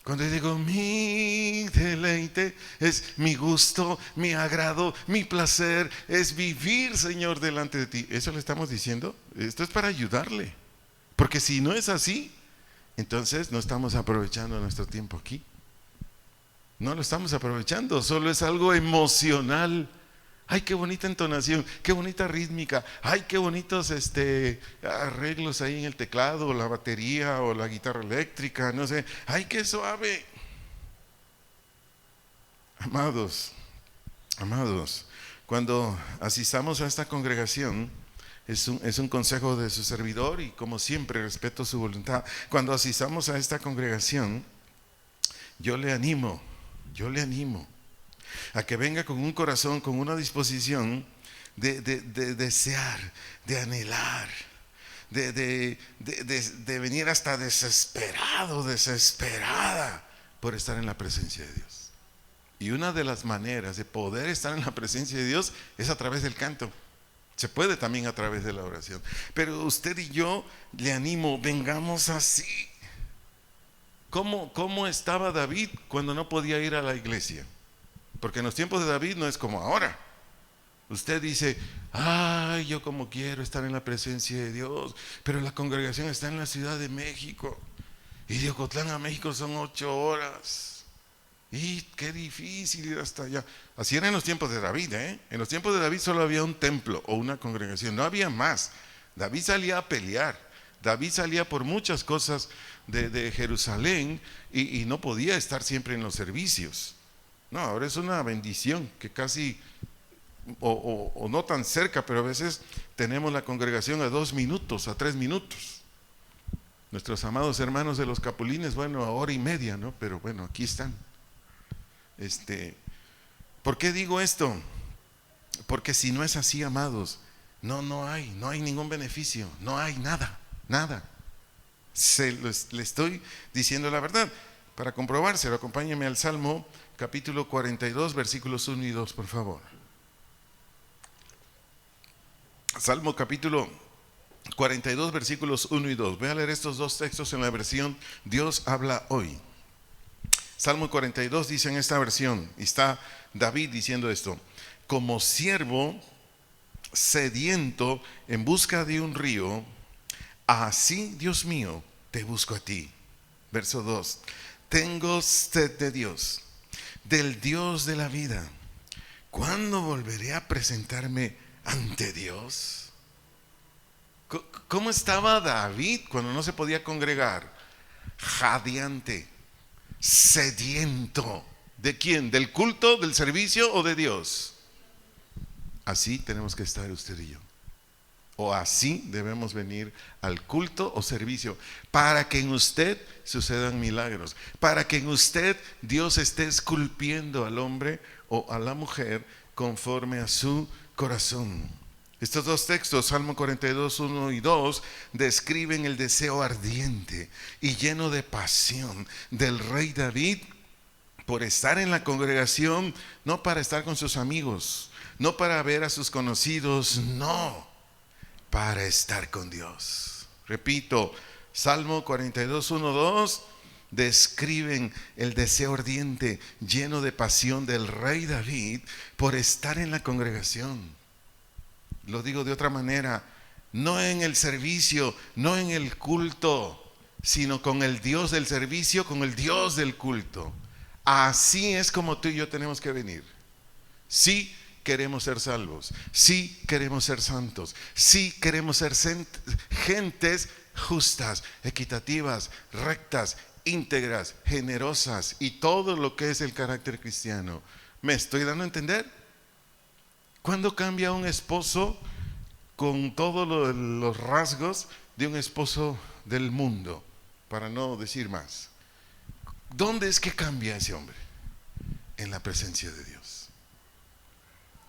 Cuando yo digo mi deleite es mi gusto, mi agrado, mi placer, es vivir, Señor, delante de ti. ¿Eso le estamos diciendo? Esto es para ayudarle. Porque si no es así, entonces no estamos aprovechando nuestro tiempo aquí. No lo estamos aprovechando, solo es algo emocional. Ay, qué bonita entonación, qué bonita rítmica, ay, qué bonitos arreglos ahí en el teclado, o la batería, o la guitarra eléctrica, no sé, ay, qué suave. Amados, cuando asistamos a esta congregación, es un consejo de su servidor y como siempre respeto su voluntad. Cuando asistamos a esta congregación, yo le animo a que venga con un corazón, con una disposición de desear, de anhelar, de venir hasta desesperado, desesperada por estar en la presencia de Dios. Y una de las maneras de poder estar en la presencia de Dios es a través del canto. Se puede también a través de la oración. Pero usted y yo le animo, vengamos así. ¿Cómo estaba David cuando no podía ir a la iglesia? Porque en los tiempos de David no es como ahora. Usted dice, ay, yo como quiero estar en la presencia de Dios, pero la congregación está en la Ciudad de México y de Ocotlán a México son 8 horas. Y qué difícil ir hasta allá. Así era en los tiempos de David, ¿eh? En los tiempos de David solo había un templo o una congregación, no había más. David salía a pelear, David salía por muchas cosas de Jerusalén y no podía estar siempre en los servicios. No, ahora es una bendición que casi, o no tan cerca, pero a veces tenemos la congregación a 2 minutos, a 3 minutos. Nuestros amados hermanos de los Capulines, bueno, a hora y media, ¿no? Pero bueno, aquí están. ¿Por qué digo esto? Porque si no es así, amados, no hay ningún beneficio, no hay nada. Le estoy diciendo la verdad. Para comprobarse, acompáñenme al Salmo capítulo 42, versículos 1 y 2, por favor. Salmo capítulo 42, versículos 1 y 2. Voy a leer estos dos textos en la versión Dios habla hoy. Salmo 42 dice en esta versión, y está David diciendo esto: como siervo sediento en busca de un río, así, Dios mío, te busco a ti. Verso 2: tengo sed de Dios, del Dios de la vida. ¿Cuándo volveré a presentarme ante Dios? ¿Cómo estaba David cuando no se podía congregar? Jadeante, sediento. ¿De quién? ¿Del culto, del servicio o de Dios? Así tenemos que estar usted y yo. O así debemos venir al culto o servicio, para que en usted sucedan milagros, para que en usted Dios esté esculpiendo al hombre o a la mujer conforme a su corazón. Estos dos textos, Salmo 42, 1 y 2, describen el deseo ardiente y lleno de pasión del rey David por estar en la congregación, no para estar con sus amigos, no para ver a sus conocidos, no, para estar con Dios. Repito, Salmo 42, 1, 2 describen el deseo ardiente, lleno de pasión del rey David por estar en la congregación. Lo digo de otra manera, no en el servicio, no en el culto, sino con el Dios del servicio, con el Dios del culto. Así es como tú y yo tenemos que venir. Sí queremos ser salvos, sí queremos ser santos, sí queremos ser gentes justas, equitativas, rectas, íntegras, generosas y todo lo que es el carácter cristiano. ¿Me estoy dando a entender? ¿Cuándo cambia un esposo con todos los rasgos de un esposo del mundo? Para no decir más. ¿Dónde es que cambia ese hombre? En la presencia de Dios.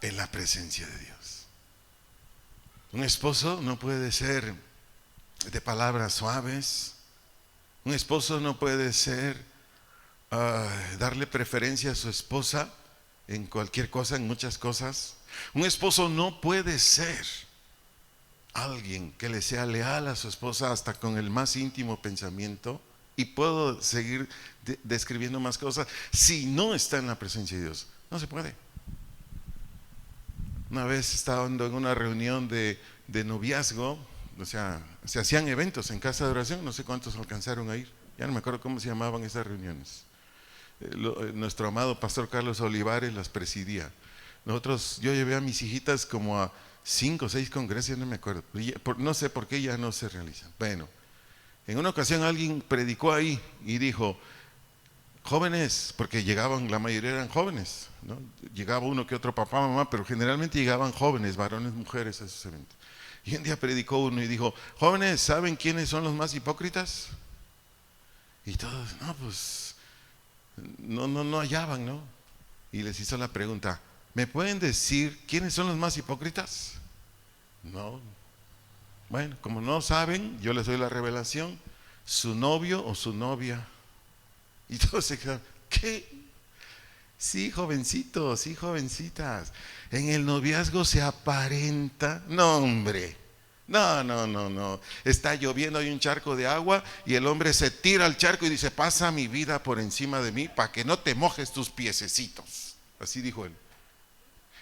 En la presencia de Dios. Un esposo no puede ser de palabras suaves. Un esposo no puede ser darle preferencia a su esposa en cualquier cosa, en muchas cosas. Un esposo no puede ser alguien que le sea leal a su esposa hasta con el más íntimo pensamiento. Y puedo seguir describiendo más cosas. Si no está en la presencia de Dios, no se puede. Una vez estando en una reunión de noviazgo, o sea, se hacían eventos en casa de oración, no sé cuántos alcanzaron a ir, ya no me acuerdo cómo se llamaban esas reuniones. Nuestro amado pastor Carlos Olivares las presidía. Yo llevé a mis hijitas como a 5 o 6 congresos, no me acuerdo, no sé por qué ya no se realizan. Bueno, en una ocasión alguien predicó ahí y dijo: jóvenes, porque llegaban, la mayoría eran jóvenes, ¿no? Llegaba uno que otro papá, mamá, pero generalmente llegaban jóvenes, varones, mujeres a esos eventos. Y un día predicó uno y dijo: jóvenes, ¿saben quiénes son los más hipócritas? Y todos, no, pues, no hallaban, ¿no? Y les hizo la pregunta: ¿me pueden decir quiénes son los más hipócritas? No. Bueno, como no saben, yo les doy la revelación: su novio o su novia. Y todos se quedaron: ¿qué? Sí, jovencitos, sí, jovencitas. En el noviazgo se aparenta. No, hombre. No. Está lloviendo, hay un charco de agua y el hombre se tira al charco y dice: pasa mi vida por encima de mí para que no te mojes tus piececitos. Así dijo él.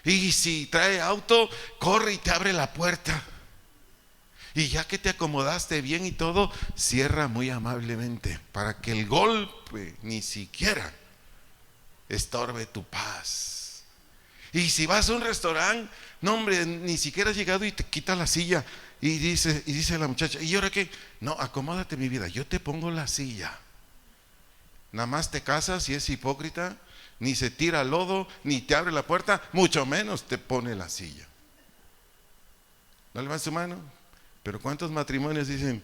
Y si trae auto, corre y te abre la puerta. Y ya que te acomodaste bien y todo, cierra muy amablemente para que el golpe ni siquiera estorbe tu paz. Y si vas a un restaurante, no hombre, ni siquiera has llegado y te quita la silla. Y dice la muchacha, ¿y ahora qué? No, acomódate mi vida, yo te pongo la silla. Nada más te casas y es hipócrita, ni se tira al lodo, ni te abre la puerta, mucho menos te pone la silla. ¿No levantas tu mano? Pero ¿cuántos matrimonios dicen,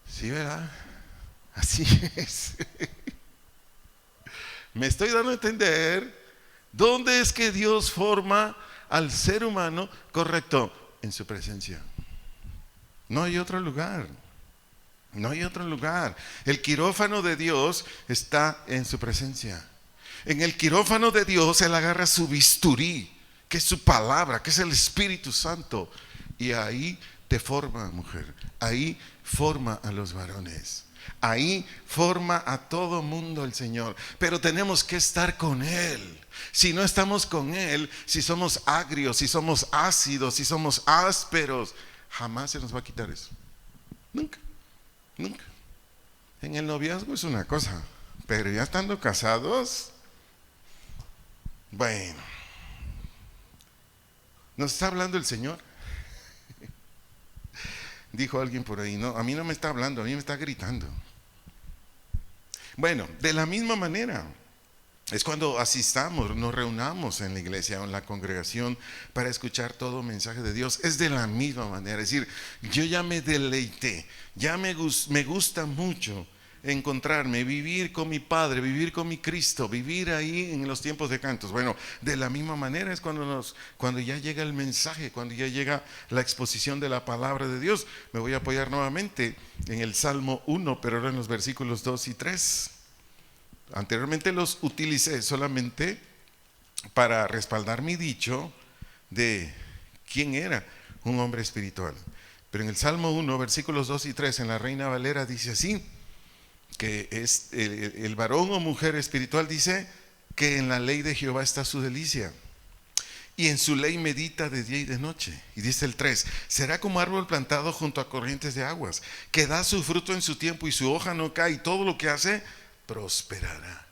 sí, verdad? Así es. Me estoy dando a entender dónde es que Dios forma al ser humano correcto, en su presencia. No hay otro lugar. No hay otro lugar. El quirófano de Dios está en su presencia. En el quirófano de Dios Él agarra su bisturí, que es su palabra, que es el Espíritu Santo, y ahí te forma, mujer. Ahí forma a los varones. Ahí forma a todo mundo el Señor. Pero tenemos que estar con Él. Si no estamos con Él, si somos agrios, si somos ácidos, si somos ásperos, jamás se nos va a quitar eso. Nunca. Nunca. En el noviazgo es una cosa, pero ya estando casados, bueno, ¿nos está hablando el Señor? Dijo alguien por ahí, no, a mí no me está hablando, a mí me está gritando. Bueno, de la misma manera, es cuando asistamos, nos reunamos en la iglesia o en la congregación para escuchar todo mensaje de Dios. Es de la misma manera, es decir, yo ya me deleité, ya me gusta mucho encontrarme, vivir con mi Padre, vivir con mi Cristo, vivir ahí en los tiempos de cantos. Bueno, de la misma manera es cuando ya llega el mensaje, cuando ya llega la exposición de la palabra de Dios. Me voy a apoyar nuevamente en el Salmo 1, pero ahora en los versículos 2 y 3. Anteriormente los utilicé solamente para respaldar mi dicho de quién era un hombre espiritual. Pero en el Salmo 1, versículos 2 y 3, en la Reina Valera dice así, que es el varón o mujer espiritual dice que en la ley de Jehová está su delicia, y en su ley medita de día y de noche. Y dice el 3, será como árbol plantado junto a corrientes de aguas, que da su fruto en su tiempo y su hoja no cae, y todo lo que hace prosperará.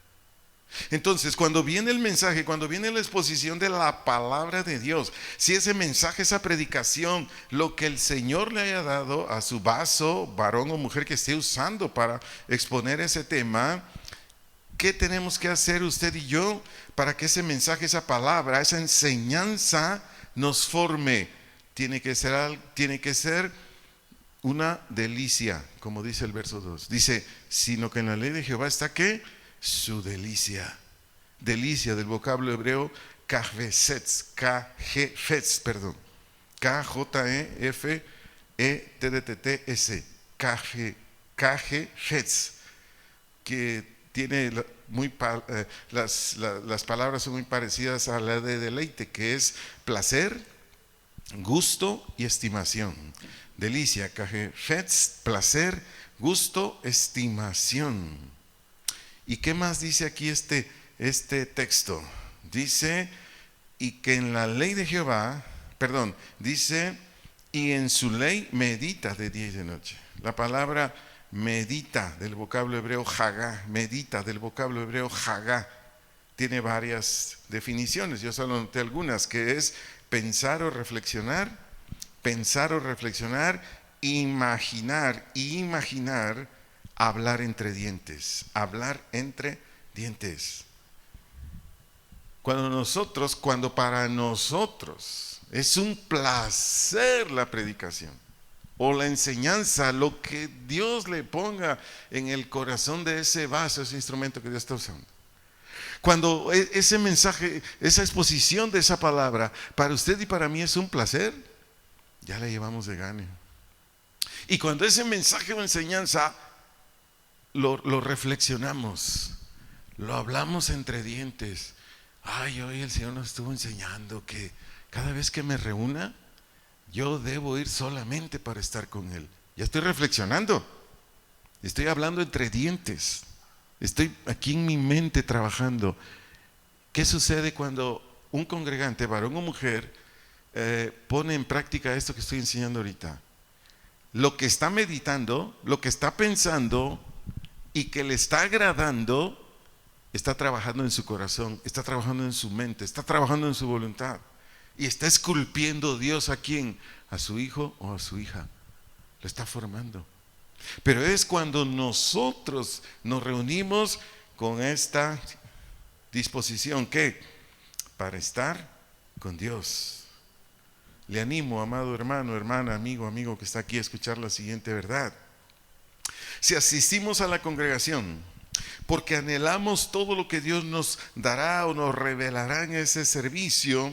Entonces, cuando viene el mensaje, cuando viene la exposición de la palabra de Dios, si ese mensaje, esa predicación, lo que el Señor le haya dado a su vaso, varón o mujer que esté usando para exponer ese tema, ¿qué tenemos que hacer usted y yo para que ese mensaje, esa palabra, esa enseñanza nos forme? Tiene que ser una delicia, como dice el verso 2. Dice, sino que en la ley de Jehová está ¿qué? Su delicia. Delicia del vocablo hebreo kajefetz, perdón. K-J-E-F-E-T-D-T-T-S. Kajefetz, que tiene las palabras son muy parecidas a la de deleite, que es placer, gusto y estimación. Delicia, kajefetz, placer, gusto, estimación. ¿Y qué más dice aquí este texto? Dice, y que en la ley de Jehová, dice, y en su ley medita de día y de noche. La palabra medita del vocablo hebreo hagá, medita del vocablo hebreo hagá, tiene varias definiciones. Yo solo noté algunas, que es pensar o reflexionar, imaginar, hablar entre dientes. Cuando para nosotros es un placer la predicación o la enseñanza, lo que Dios le ponga en el corazón de ese vaso, ese instrumento que Dios está usando. Cuando ese mensaje, esa exposición de esa palabra para usted y para mí es un placer, ya la llevamos de gane. Y cuando ese mensaje o enseñanza lo reflexionamos, lo hablamos entre dientes. Ay, hoy el Señor nos estuvo enseñando que cada vez que me reúna, yo debo ir solamente para estar con Él. Ya estoy reflexionando, estoy hablando entre dientes, estoy aquí en mi mente trabajando. ¿Qué sucede cuando un congregante, varón o mujer, pone en práctica esto que estoy enseñando ahorita? Lo que está meditando, lo que está pensando y que le está agradando está trabajando en su corazón, está trabajando en su mente, está trabajando en su voluntad. Y está esculpiendo Dios ¿a quién? A su hijo o a su hija. Lo está formando. Pero es cuando nosotros nos reunimos con esta disposición, ¿qué? Para estar con Dios. Le animo, amado hermano, hermana, amigo que está aquí a escuchar la siguiente verdad. Si asistimos a la congregación porque anhelamos todo lo que Dios nos dará o nos revelará en ese servicio,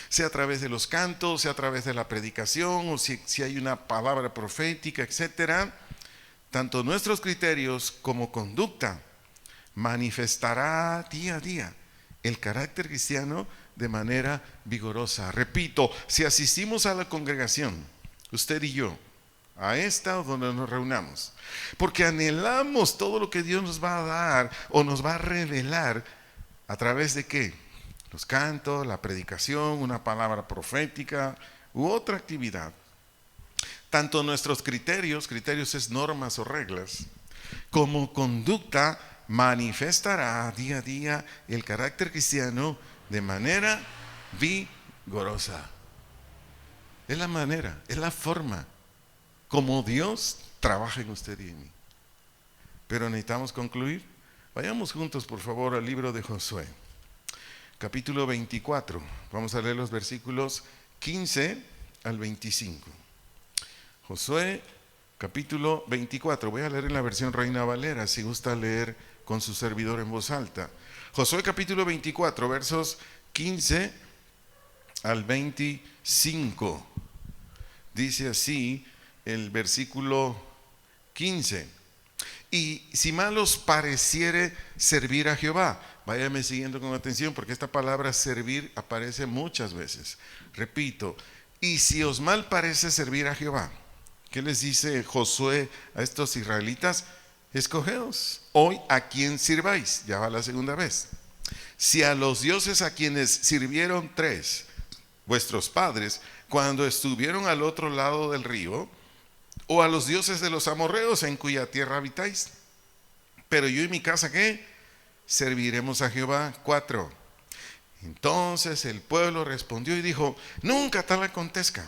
sea a través de los cantos, sea a través de la predicación, o si hay una palabra profética, etcétera, tanto nuestros criterios como conducta manifestará día a día el carácter cristiano de manera vigorosa. Repito, si asistimos a la congregación, usted y yo, a esta o donde nos reunamos, porque anhelamos todo lo que Dios nos va a dar o nos va a revelar, ¿a través de qué? Los cantos, la predicación, una palabra profética u otra actividad. Tanto nuestros criterios es normas o reglas, como conducta manifestará día a día el carácter cristiano de manera vigorosa. Es la manera, es la forma como Dios trabaja en usted y en mí. Pero necesitamos concluir. Vayamos juntos, por favor, al libro de Josué, capítulo 24. Vamos a leer los versículos 15 al 25. Josué, capítulo 24. Voy a leer en la versión Reina Valera, si gusta leer con su servidor en voz alta. Josué, capítulo 24, versos 15 al 25. Dice así el versículo 15: y si mal os pareciere servir a Jehová. Váyame siguiendo con atención, porque esta palabra servir aparece muchas veces. Repito, y si os mal parece servir a Jehová. ¿Qué les dice Josué a estos israelitas? Escogeos hoy a quien sirváis. Ya va la segunda vez. Si a los dioses a quienes sirvieron vuestros padres, cuando estuvieron al otro lado del río, o a los dioses de los amorreos en cuya tierra habitáis. Pero yo y mi casa, ¿qué? Serviremos a Jehová. 4. Entonces el pueblo respondió y dijo: nunca tal acontezca,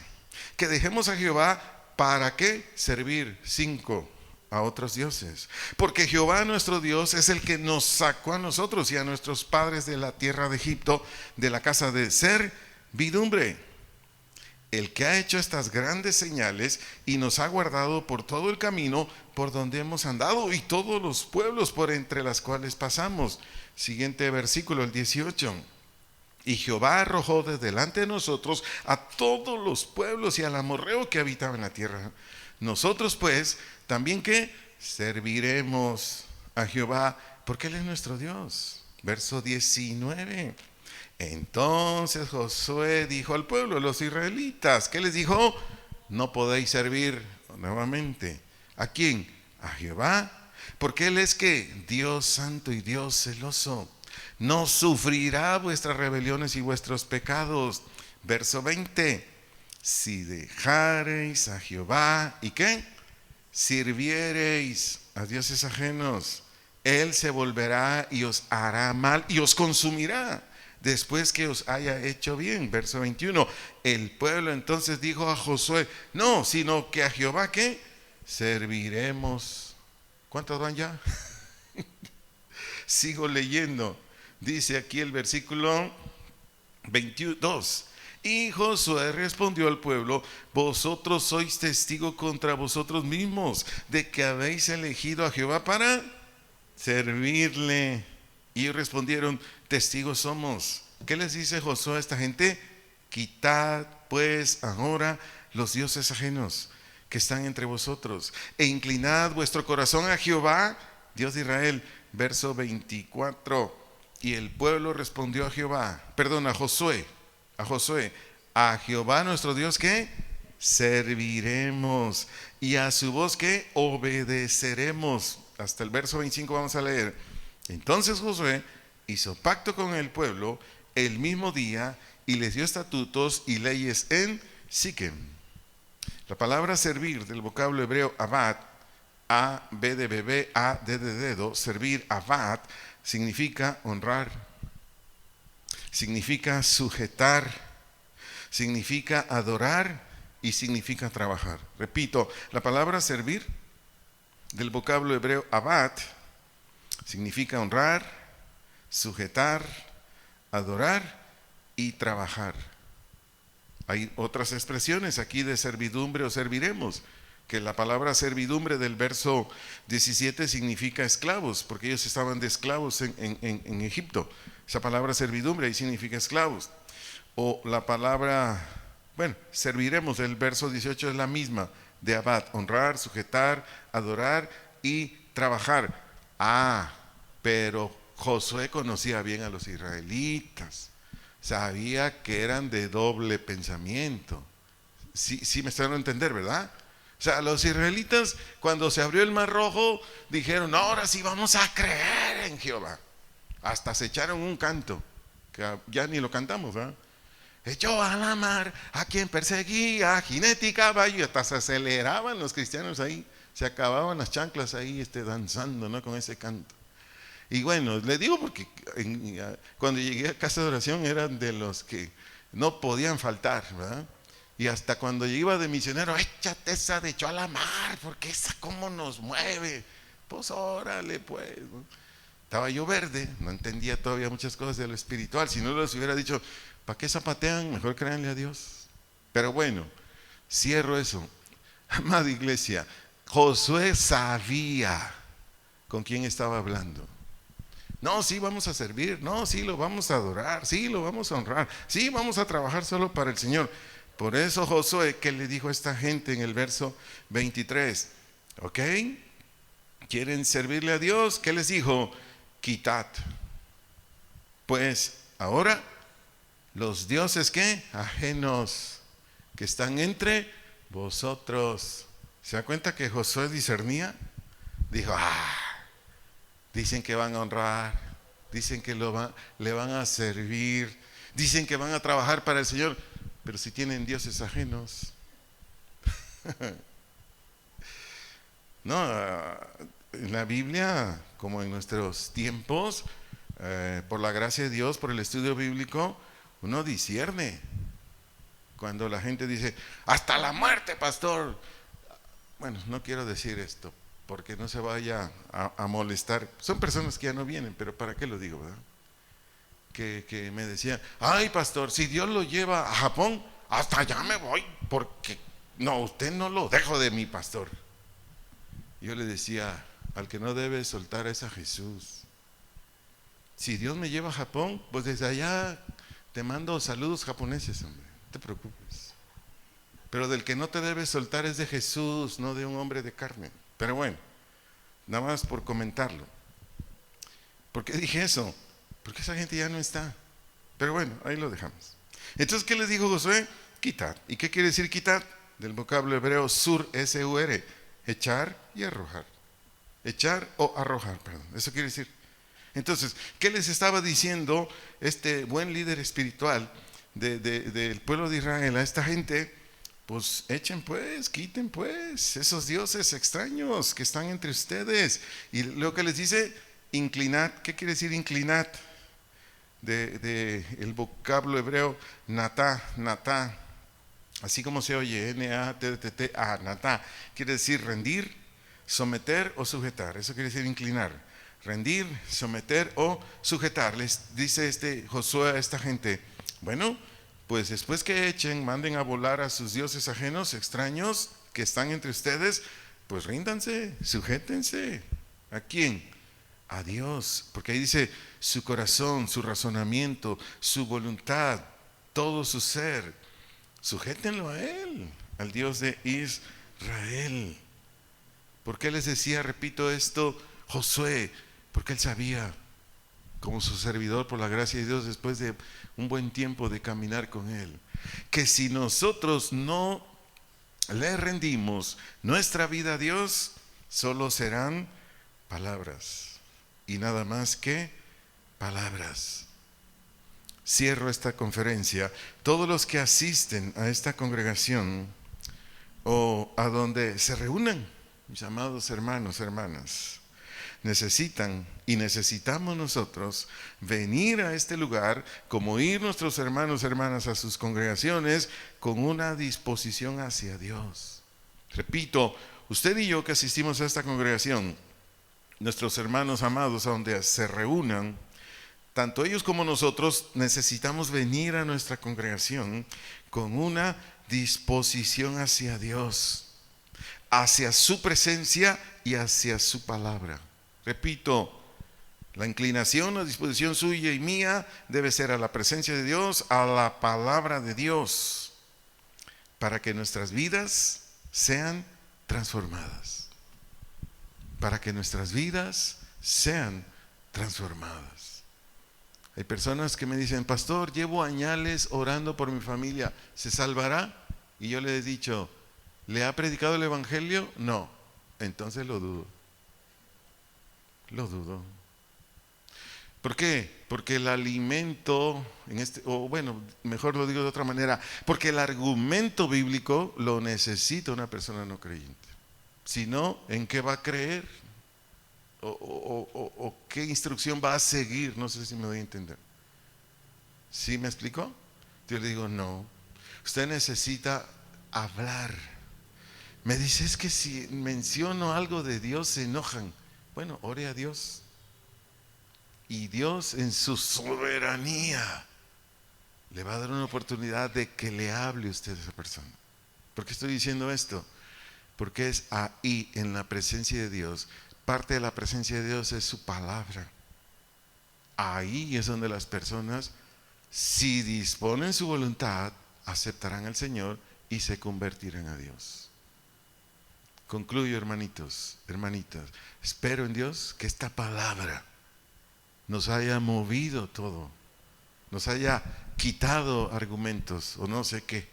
que dejemos a Jehová. ¿Para qué servir? 5. A otros dioses. Porque Jehová nuestro Dios es el que nos sacó a nosotros y a nuestros padres de la tierra de Egipto, de la casa de servidumbre. El que ha hecho estas grandes señales y nos ha guardado por todo el camino por donde hemos andado y todos los pueblos por entre las cuales pasamos. Siguiente versículo, el 18. Y Jehová arrojó de delante de nosotros a todos los pueblos y al amorreo que habitaba en la tierra. Nosotros pues también que serviremos a Jehová, porque Él es nuestro Dios. Verso 19. Entonces Josué dijo al pueblo, los israelitas, ¿qué les dijo? No podéis servir nuevamente. ¿A quién? A Jehová, porque Él es que Dios santo y Dios celoso. No sufrirá vuestras rebeliones y vuestros pecados. Verso 20. Si dejareis a Jehová, ¿y qué? Sirviereis a dioses ajenos, Él se volverá y os hará mal y os consumirá después que os haya hecho bien. Verso 21. El pueblo entonces dijo a Josué: no, sino que a Jehová, ¿qué? Serviremos. ¿Cuántos van ya? Sigo leyendo. Dice aquí el versículo 22. Y Josué respondió al pueblo: vosotros sois testigos contra vosotros mismos de que habéis elegido a Jehová para servirle. Y ellos respondieron: testigos somos. ¿Qué les dice Josué a esta gente? Quitad pues ahora los dioses ajenos que están entre vosotros e inclinad vuestro corazón a Jehová, Dios de Israel. Verso 24. Y el pueblo respondió a Josué, a Jehová nuestro Dios, ¿qué? Serviremos, y a su voz, ¿qué? Obedeceremos. Hasta el verso 25 vamos a leer. Entonces Josué hizo pacto con el pueblo el mismo día y les dio estatutos y leyes en Siquem. La palabra servir, del vocablo hebreo abad, A, B de bebé, A, D de dedo, servir, abad, significa honrar, significa sujetar, significa adorar y significa trabajar. Repito, la palabra servir del vocablo hebreo abad significa honrar, sujetar, adorar y trabajar. Hay otras expresiones aquí de servidumbre o serviremos, que la palabra servidumbre del verso 17 significa esclavos, porque ellos estaban de esclavos en Egipto. Esa palabra servidumbre ahí significa esclavos. O la palabra, serviremos del verso 18 es la misma, de abad, honrar, sujetar, adorar y trabajar. Pero Josué conocía bien a los israelitas, sabía que eran de doble pensamiento. Sí me están a entender, ¿verdad? O sea, los israelitas cuando se abrió el Mar Rojo dijeron, no, ahora sí vamos a creer en Jehová. Hasta se echaron un canto, que ya ni lo cantamos, ¿verdad? Echó a la mar a quien perseguía, jinete y caballo, y hasta se aceleraban los cristianos ahí, se acababan las chanclas ahí danzando, ¿no? Con ese canto. Y bueno, le digo porque cuando llegué a casa de oración eran de los que no podían faltar, ¿verdad? Y hasta cuando yo iba de misionero, échate esa de echó a la mar, porque esa cómo nos mueve. Pues órale, pues. Estaba yo verde, no entendía todavía muchas cosas de lo espiritual. Si no les hubiera dicho, ¿para qué zapatean? Mejor créanle a Dios. Pero bueno, cierro eso. Amada iglesia, Josué sabía con quién estaba hablando. No, sí vamos a servir, no, sí lo vamos a adorar, sí lo vamos a honrar, sí vamos a trabajar solo para el Señor. Por eso Josué, ¿qué le dijo a esta gente en el verso 23? ¿Ok? ¿Quieren servirle a Dios? ¿Qué les dijo? Quitad. Pues ahora los dioses ¿qué? Ajenos que están entre vosotros. ¿Se da cuenta que Josué discernía? Dijo, dicen que van a honrar, dicen que le van a servir, dicen que van a trabajar para el Señor, pero si tienen dioses ajenos. No, en la Biblia, como en nuestros tiempos, por la gracia de Dios, por el estudio bíblico, uno discierne. Cuando la gente dice, hasta la muerte, pastor. Bueno, no quiero decir esto, porque no se vaya a molestar. Son personas que ya no vienen, pero ¿para qué lo digo, verdad? Que me decían, ay pastor, si Dios lo lleva a Japón, hasta allá me voy, porque no, usted no lo dejo de mi pastor. Yo le decía, al que no debe soltar es a Jesús. Si Dios me lleva a Japón, pues desde allá te mando saludos japoneses, hombre, no te preocupes. Pero del que no te debes soltar es de Jesús, no de un hombre de carne. Pero bueno, nada más por comentarlo. ¿Por qué dije eso? Porque esa gente ya no está. Pero bueno, ahí lo dejamos. Entonces, ¿qué les dijo Josué? Quitad. ¿Y qué quiere decir quitar? Del vocablo hebreo sur, S-U-R, echar y arrojar. Echar o arrojar, perdón. Eso quiere decir. Entonces, ¿qué les estaba diciendo este buen líder espiritual del pueblo de Israel a esta gente? Pues echen pues, quiten pues esos dioses extraños que están entre ustedes. Y lo que les dice, inclinad. ¿Qué quiere decir inclinad? El vocablo hebreo natá, así como se oye, N-A-T-T-A, natá, quiere decir rendir, someter o sujetar. Eso quiere decir inclinar, rendir, someter o sujetar. Les dice Josué a esta gente, bueno, pues después que echen, manden a volar a sus dioses ajenos, extraños, que están entre ustedes, pues ríndanse, sujétense. ¿A quién? A Dios, porque ahí dice su corazón, su razonamiento, su voluntad, todo su ser. Sujétenlo a Él, al Dios de Israel. ¿Por qué les decía, repito esto, Josué? Porque él sabía, como su servidor por la gracia de Dios, después de un buen tiempo de caminar con Él, que si nosotros no le rendimos nuestra vida a Dios, solo serán palabras. Y nada más que palabras. Cierro esta conferencia. Todos los que asisten a esta congregación o a donde se reúnan, mis amados hermanos, hermanas, necesitan y necesitamos nosotros venir a este lugar, como ir nuestros hermanos, hermanas a sus congregaciones, con una disposición hacia Dios. Repito, usted y yo que asistimos a esta congregación, nuestros hermanos amados a donde se reúnan, tanto ellos como nosotros necesitamos venir a nuestra congregación con una disposición hacia Dios, hacia su presencia y hacia su palabra. Repito, la inclinación, la disposición suya y mía debe ser a la presencia de Dios, a la palabra de Dios, para que nuestras vidas sean transformadas. Para que nuestras vidas sean transformadas. Hay personas que me dicen, pastor, llevo añales orando por mi familia, ¿se salvará? Y yo le he dicho, ¿le ha predicado el evangelio? No, entonces lo dudo. Lo dudo. ¿Por qué? Porque el alimento, mejor lo digo de otra manera, porque el argumento bíblico lo necesita una persona no creyente. Si no, ¿en qué va a creer? ¿O qué instrucción va a seguir? No sé si me doy a entender. ¿Sí me explicó? Yo le digo, no. Usted necesita hablar. Me dice, es que si menciono algo de Dios se enojan. Bueno, ore a Dios. Y Dios en su soberanía le va a dar una oportunidad de que le hable usted a esa persona. ¿Por qué estoy diciendo esto? Porque es ahí, en la presencia de Dios. Parte de la presencia de Dios es su palabra. Ahí es donde las personas, si disponen su voluntad, aceptarán al Señor y se convertirán a Dios. Concluyo, hermanitos, hermanitas. Espero en Dios que esta palabra nos haya movido todo, nos haya quitado argumentos o no sé qué.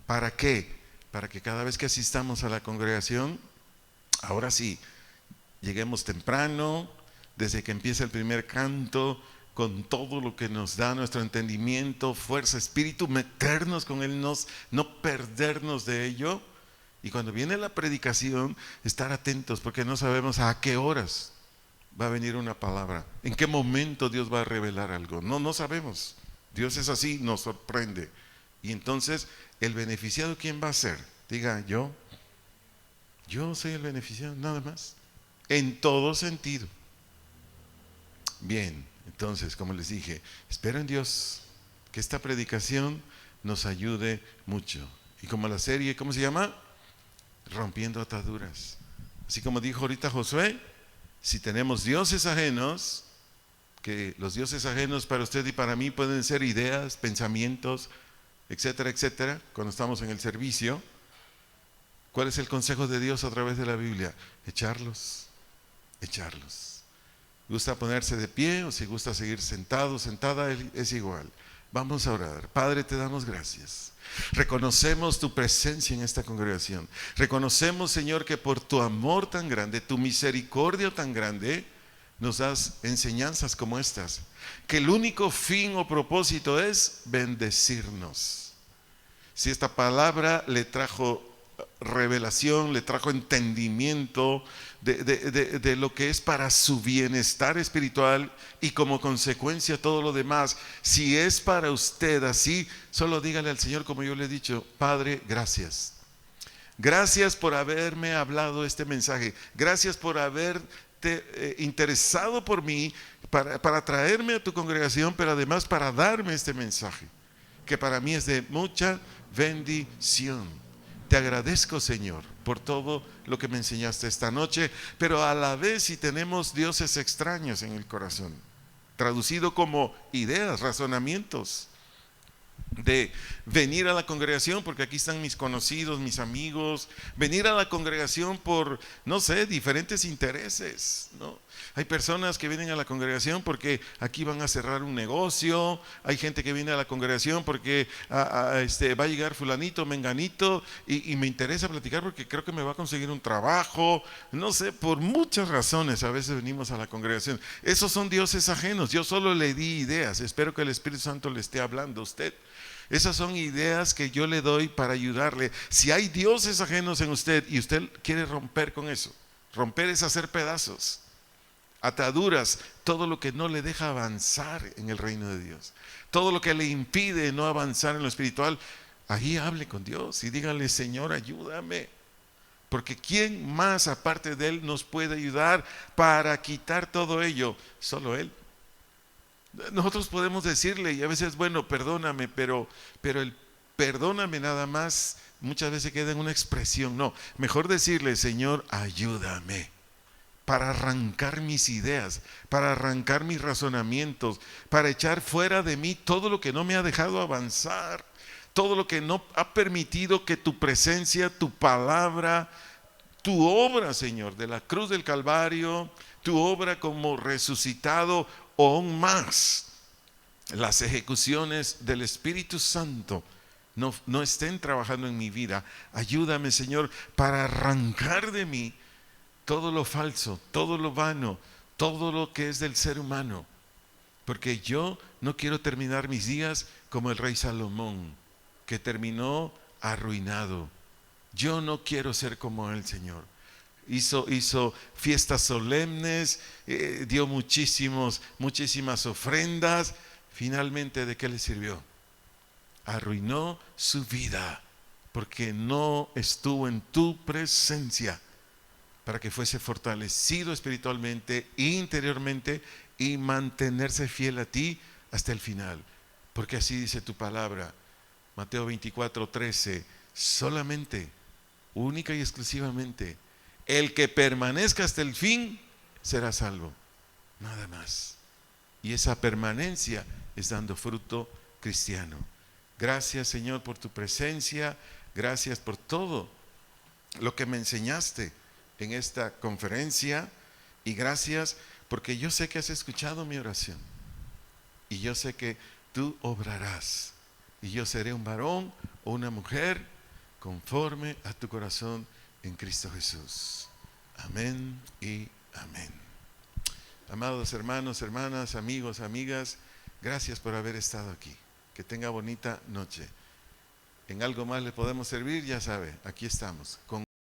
¿Para qué? Para que cada vez que asistamos a la congregación, ahora sí, lleguemos temprano, desde que empieza el primer canto, con todo lo que nos da nuestro entendimiento, fuerza, espíritu, meternos con Él, no perdernos de ello. Y cuando viene la predicación, estar atentos, porque no sabemos a qué horas va a venir una palabra, en qué momento Dios va a revelar algo. No sabemos. Dios es así, nos sorprende. Y entonces, ¿el beneficiado quién va a ser? Diga, yo soy el beneficiado, nada más. En todo sentido. Bien, entonces, como les dije, espero en Dios que esta predicación nos ayude mucho. Y como la serie, ¿cómo se llama? Rompiendo ataduras. Así como dijo ahorita Josué, si tenemos dioses ajenos, que los dioses ajenos para usted y para mí pueden ser ideas, pensamientos, etcétera, etcétera, cuando estamos en el servicio, ¿cuál es el consejo de Dios a través de la Biblia? Echarlos. Gusta ponerse de pie o si gusta seguir sentado, sentada, es igual. Vamos a orar. Padre, te damos gracias. Reconocemos tu presencia en esta congregación. Reconocemos, Señor, que por tu amor tan grande, tu misericordia tan grande, nos das enseñanzas como estas. Que el único fin o propósito es bendecirnos. Si esta palabra le trajo revelación, le trajo entendimiento de lo que es para su bienestar espiritual y como consecuencia todo lo demás, si es para usted así, solo dígale al Señor como yo le he dicho, Padre, gracias. Gracias por haberme hablado este mensaje. Gracias por haberte interesado por mí para traerme a tu congregación, pero además para darme este mensaje, que para mí es de mucha bendición. Te agradezco, Señor, por todo lo que me enseñaste esta noche, pero a la vez si tenemos dioses extraños en el corazón, traducido como ideas, razonamientos, de venir a la congregación porque aquí están mis conocidos, mis amigos, venir a la congregación por, no sé, diferentes intereses, ¿no? Hay personas que vienen a la congregación porque aquí van a cerrar un negocio, hay gente que viene a la congregación porque va a llegar fulanito, menganito y me interesa platicar porque creo que me va a conseguir un trabajo, no sé, por muchas razones a veces venimos a la congregación. Esos son dioses ajenos, yo solo le di ideas, espero que el Espíritu Santo le esté hablando a usted. Esas son ideas que yo le doy para ayudarle. Si hay dioses ajenos en usted y usted quiere romper con eso, romper es hacer pedazos. ataduras, todo lo que no le deja avanzar en el reino de Dios, todo lo que le impide no avanzar en lo espiritual, ahí hable con Dios y dígale: Señor, ayúdame. Porque ¿quién más aparte de Él nos puede ayudar para quitar todo ello? Solo Él. Nosotros podemos decirle, y a veces, bueno, perdóname, pero el perdóname nada más muchas veces queda en una expresión. No, mejor decirle: Señor, ayúdame para arrancar mis ideas, para arrancar mis razonamientos, para echar fuera de mí todo lo que no me ha dejado avanzar, todo lo que no ha permitido que tu presencia, tu palabra, tu obra, Señor, de la cruz del Calvario, tu obra como resucitado, o aún más, las ejecuciones del Espíritu Santo no estén trabajando en mi vida. Ayúdame, Señor, para arrancar de mí todo lo falso, todo lo vano, todo lo que es del ser humano. Porque yo no quiero terminar mis días como el rey Salomón, que terminó arruinado. Yo no quiero ser como él, Señor. Hizo fiestas solemnes, dio muchísimas ofrendas. Finalmente, ¿de qué le sirvió? Arruinó su vida porque no estuvo en tu presencia para que fuese fortalecido espiritualmente, interiormente, y mantenerse fiel a ti hasta el final. Porque así dice tu palabra, Mateo 24:13, solamente, única y exclusivamente, el que permanezca hasta el fin será salvo, nada más. Y esa permanencia es dando fruto cristiano. Gracias, Señor, por tu presencia, gracias por todo lo que me enseñaste en esta conferencia, y gracias porque yo sé que has escuchado mi oración y yo sé que tú obrarás, y yo seré un varón o una mujer conforme a tu corazón en Cristo Jesús. Amén y amén. Amados hermanos, hermanas, amigos, amigas, gracias por haber estado aquí. Que tenga bonita noche. En algo más le podemos servir, ya sabe, aquí estamos. Con